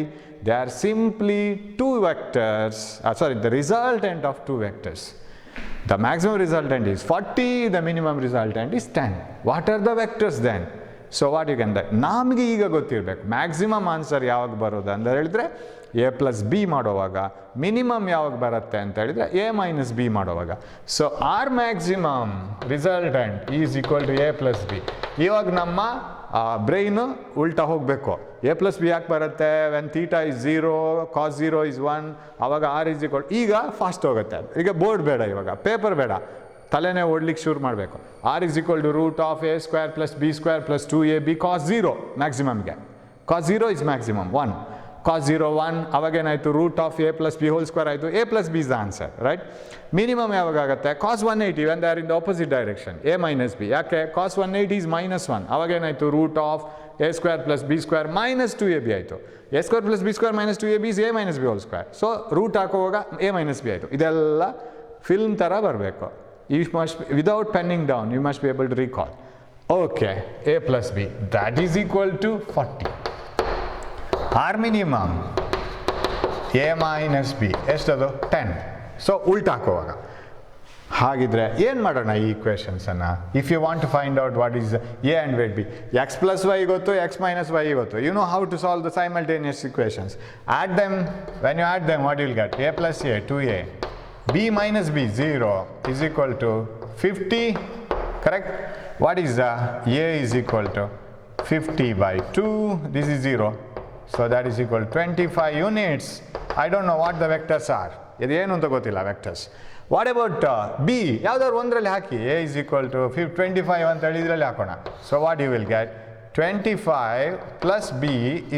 They are simply two vectors. The resultant of two vectors. The maximum resultant is 40. The minimum resultant is 10. What are the vectors then? So what you can do? ನಮಗೆ ಈಗ ಗೊತ್ತಿರಬೇಕು maximum answer ಯಾವಾಗ ಬರೋದು ಅಂತ ಹೇಳಿದ್ರೆ A plus B ಮಾಡೋವಾಗ, minimum ಯಾವಾಗ ಬರುತ್ತೆ ಅಂತ ಹೇಳಿದ್ರೆ A ಮೈನಸ್ ಬಿ ಮಾಡೋವಾಗ. So R maximum resultant is equal to A plus B. ಇವಾಗ ನಮ್ಮ ಬ್ರೈನು ಉಲ್ಟಾ ಹೋಗಬೇಕು. A ಪ್ಲಸ್ ಬಿ ಯಾಕೆ ಬರುತ್ತೆ? When theta is 0, cos 0 is 1, ಅವಾಗ ಆರ್ ಇಸ್ ಈಕ್ವಲ್. ಈಗ ಫಾಸ್ಟ್ ಹೋಗುತ್ತೆ. ಈಗ ಬೋರ್ಡ್ ಬೇಡ, ಇವಾಗ ಪೇಪರ್ ಬೇಡ, ತಲೆನೇ ಓಡ್ಲಿಕ್ಕೆ ಶುರು ಮಾಡಬೇಕು. R is equal to root of A square plus B square plus 2ab cos 0 ಮ್ಯಾಕ್ಸಿಮಮ್ಗೆ. ಕಾಸ್ 0 ಇಸ್ ಮ್ಯಾಕ್ಸಿಮಮ್ 1, ಕಾಸ್ 0 1, ಅವಾಗೇನಾಯಿತು root of A plus B whole square ಆಯಿತು. A plus B is the answer. Right? Minimum ಯಾವಾಗ ಆಗುತ್ತೆ? Cos 180 when they are in the opposite direction, A minus B. ಯಾಕೆ? Cos 180 is minus 1, ಅವಾಗೇನಾಯಿತು root of A square plus B square minus 2ab ಆಯಿತು. A square plus B square minus 2ab is A minus B whole square. So root ಹಾಕುವಾಗ A minus B ಆಯಿತು. ಇದೆಲ್ಲ film ಥರ ಬರಬೇಕು. You must, without penning down, you must be able to recall. Okay, A plus B, that is equal to 40. R minimum, A minus B, ಎಷ್ಟದು 10. ಸೊ ಉಲ್ಟಾ ಹಾಕುವಾಗ ಹಾಗಿದ್ರೆ ಏನು ಮಾಡೋಣ ಈ ಈಕ್ವೇಷನ್ಸನ್ನು? If you want to find out what is A and wait B, X plus Y ಗೊತ್ತು, ಎಕ್ಸ್ ಮೈನಸ್ ವೈ ಗೊತ್ತು, you know how to solve the simultaneous equations. Add them, when you add them what will get? A plus A 2a, b minus b 0 is equal to 50, correct? What is a is equal to 50 by 2, this is 0, so that is equal to 25 units. I don't know what the vectors are, ಇದೇನು ಅಂತ ಗೊತ್ತಿಲ್ಲ vectors. What about b? ಯಾವ್ದಾದ್ರು ಒಂದರಲ್ಲಿ ಹಾಕಿ, a is equal to 25 ಅಂತ ಹೇಳಿ ಇದರಲ್ಲಿ ಹಾಕೋಣ. So what you will get? 25 plus b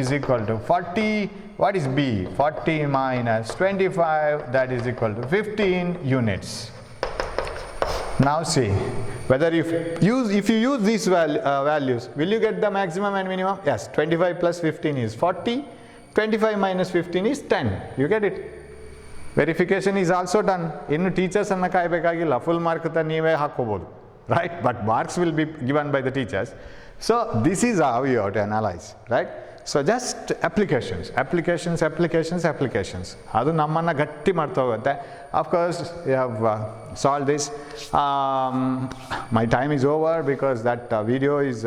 is equal to 40. What is b? 40 minus 25, that is equal to 15 units. Now see, whether if you use these values, will you get the maximum and minimum? Yes, 25 plus 15 is 40, 25 minus 15 is 10. You get it? Verification is also done. ಇನ್ನು teachers ಅನ್ನು ಕಾಯಬೇಕಾಗಿಲ್ಲ, full mark ಅಂತ ನೀವೇ ಹಾಕೋಬಹುದು, right? But marks will be given by the teachers. So this is how you have to analyze, right? So just applications. ಅದು ನಮ್ಮನ್ನು ಗಟ್ಟಿ ಮಾಡ್ತಾ ಹೋಗುತ್ತೆ. Of course, we have solved this. My time is over because that video is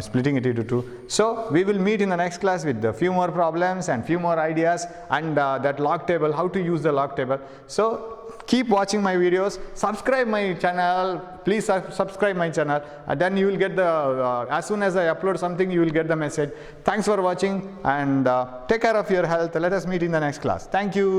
splitting it into two. So we will meet in the next class with a few more problems and few more ideas, and that log table, how to use the log table. So keep watching my videos, subscribe my channel, please subscribe my channel, and then you will get the as soon as I upload something, you will get the message. Thanks for watching, and take care of your health. Let us meet in the next class. Thank you.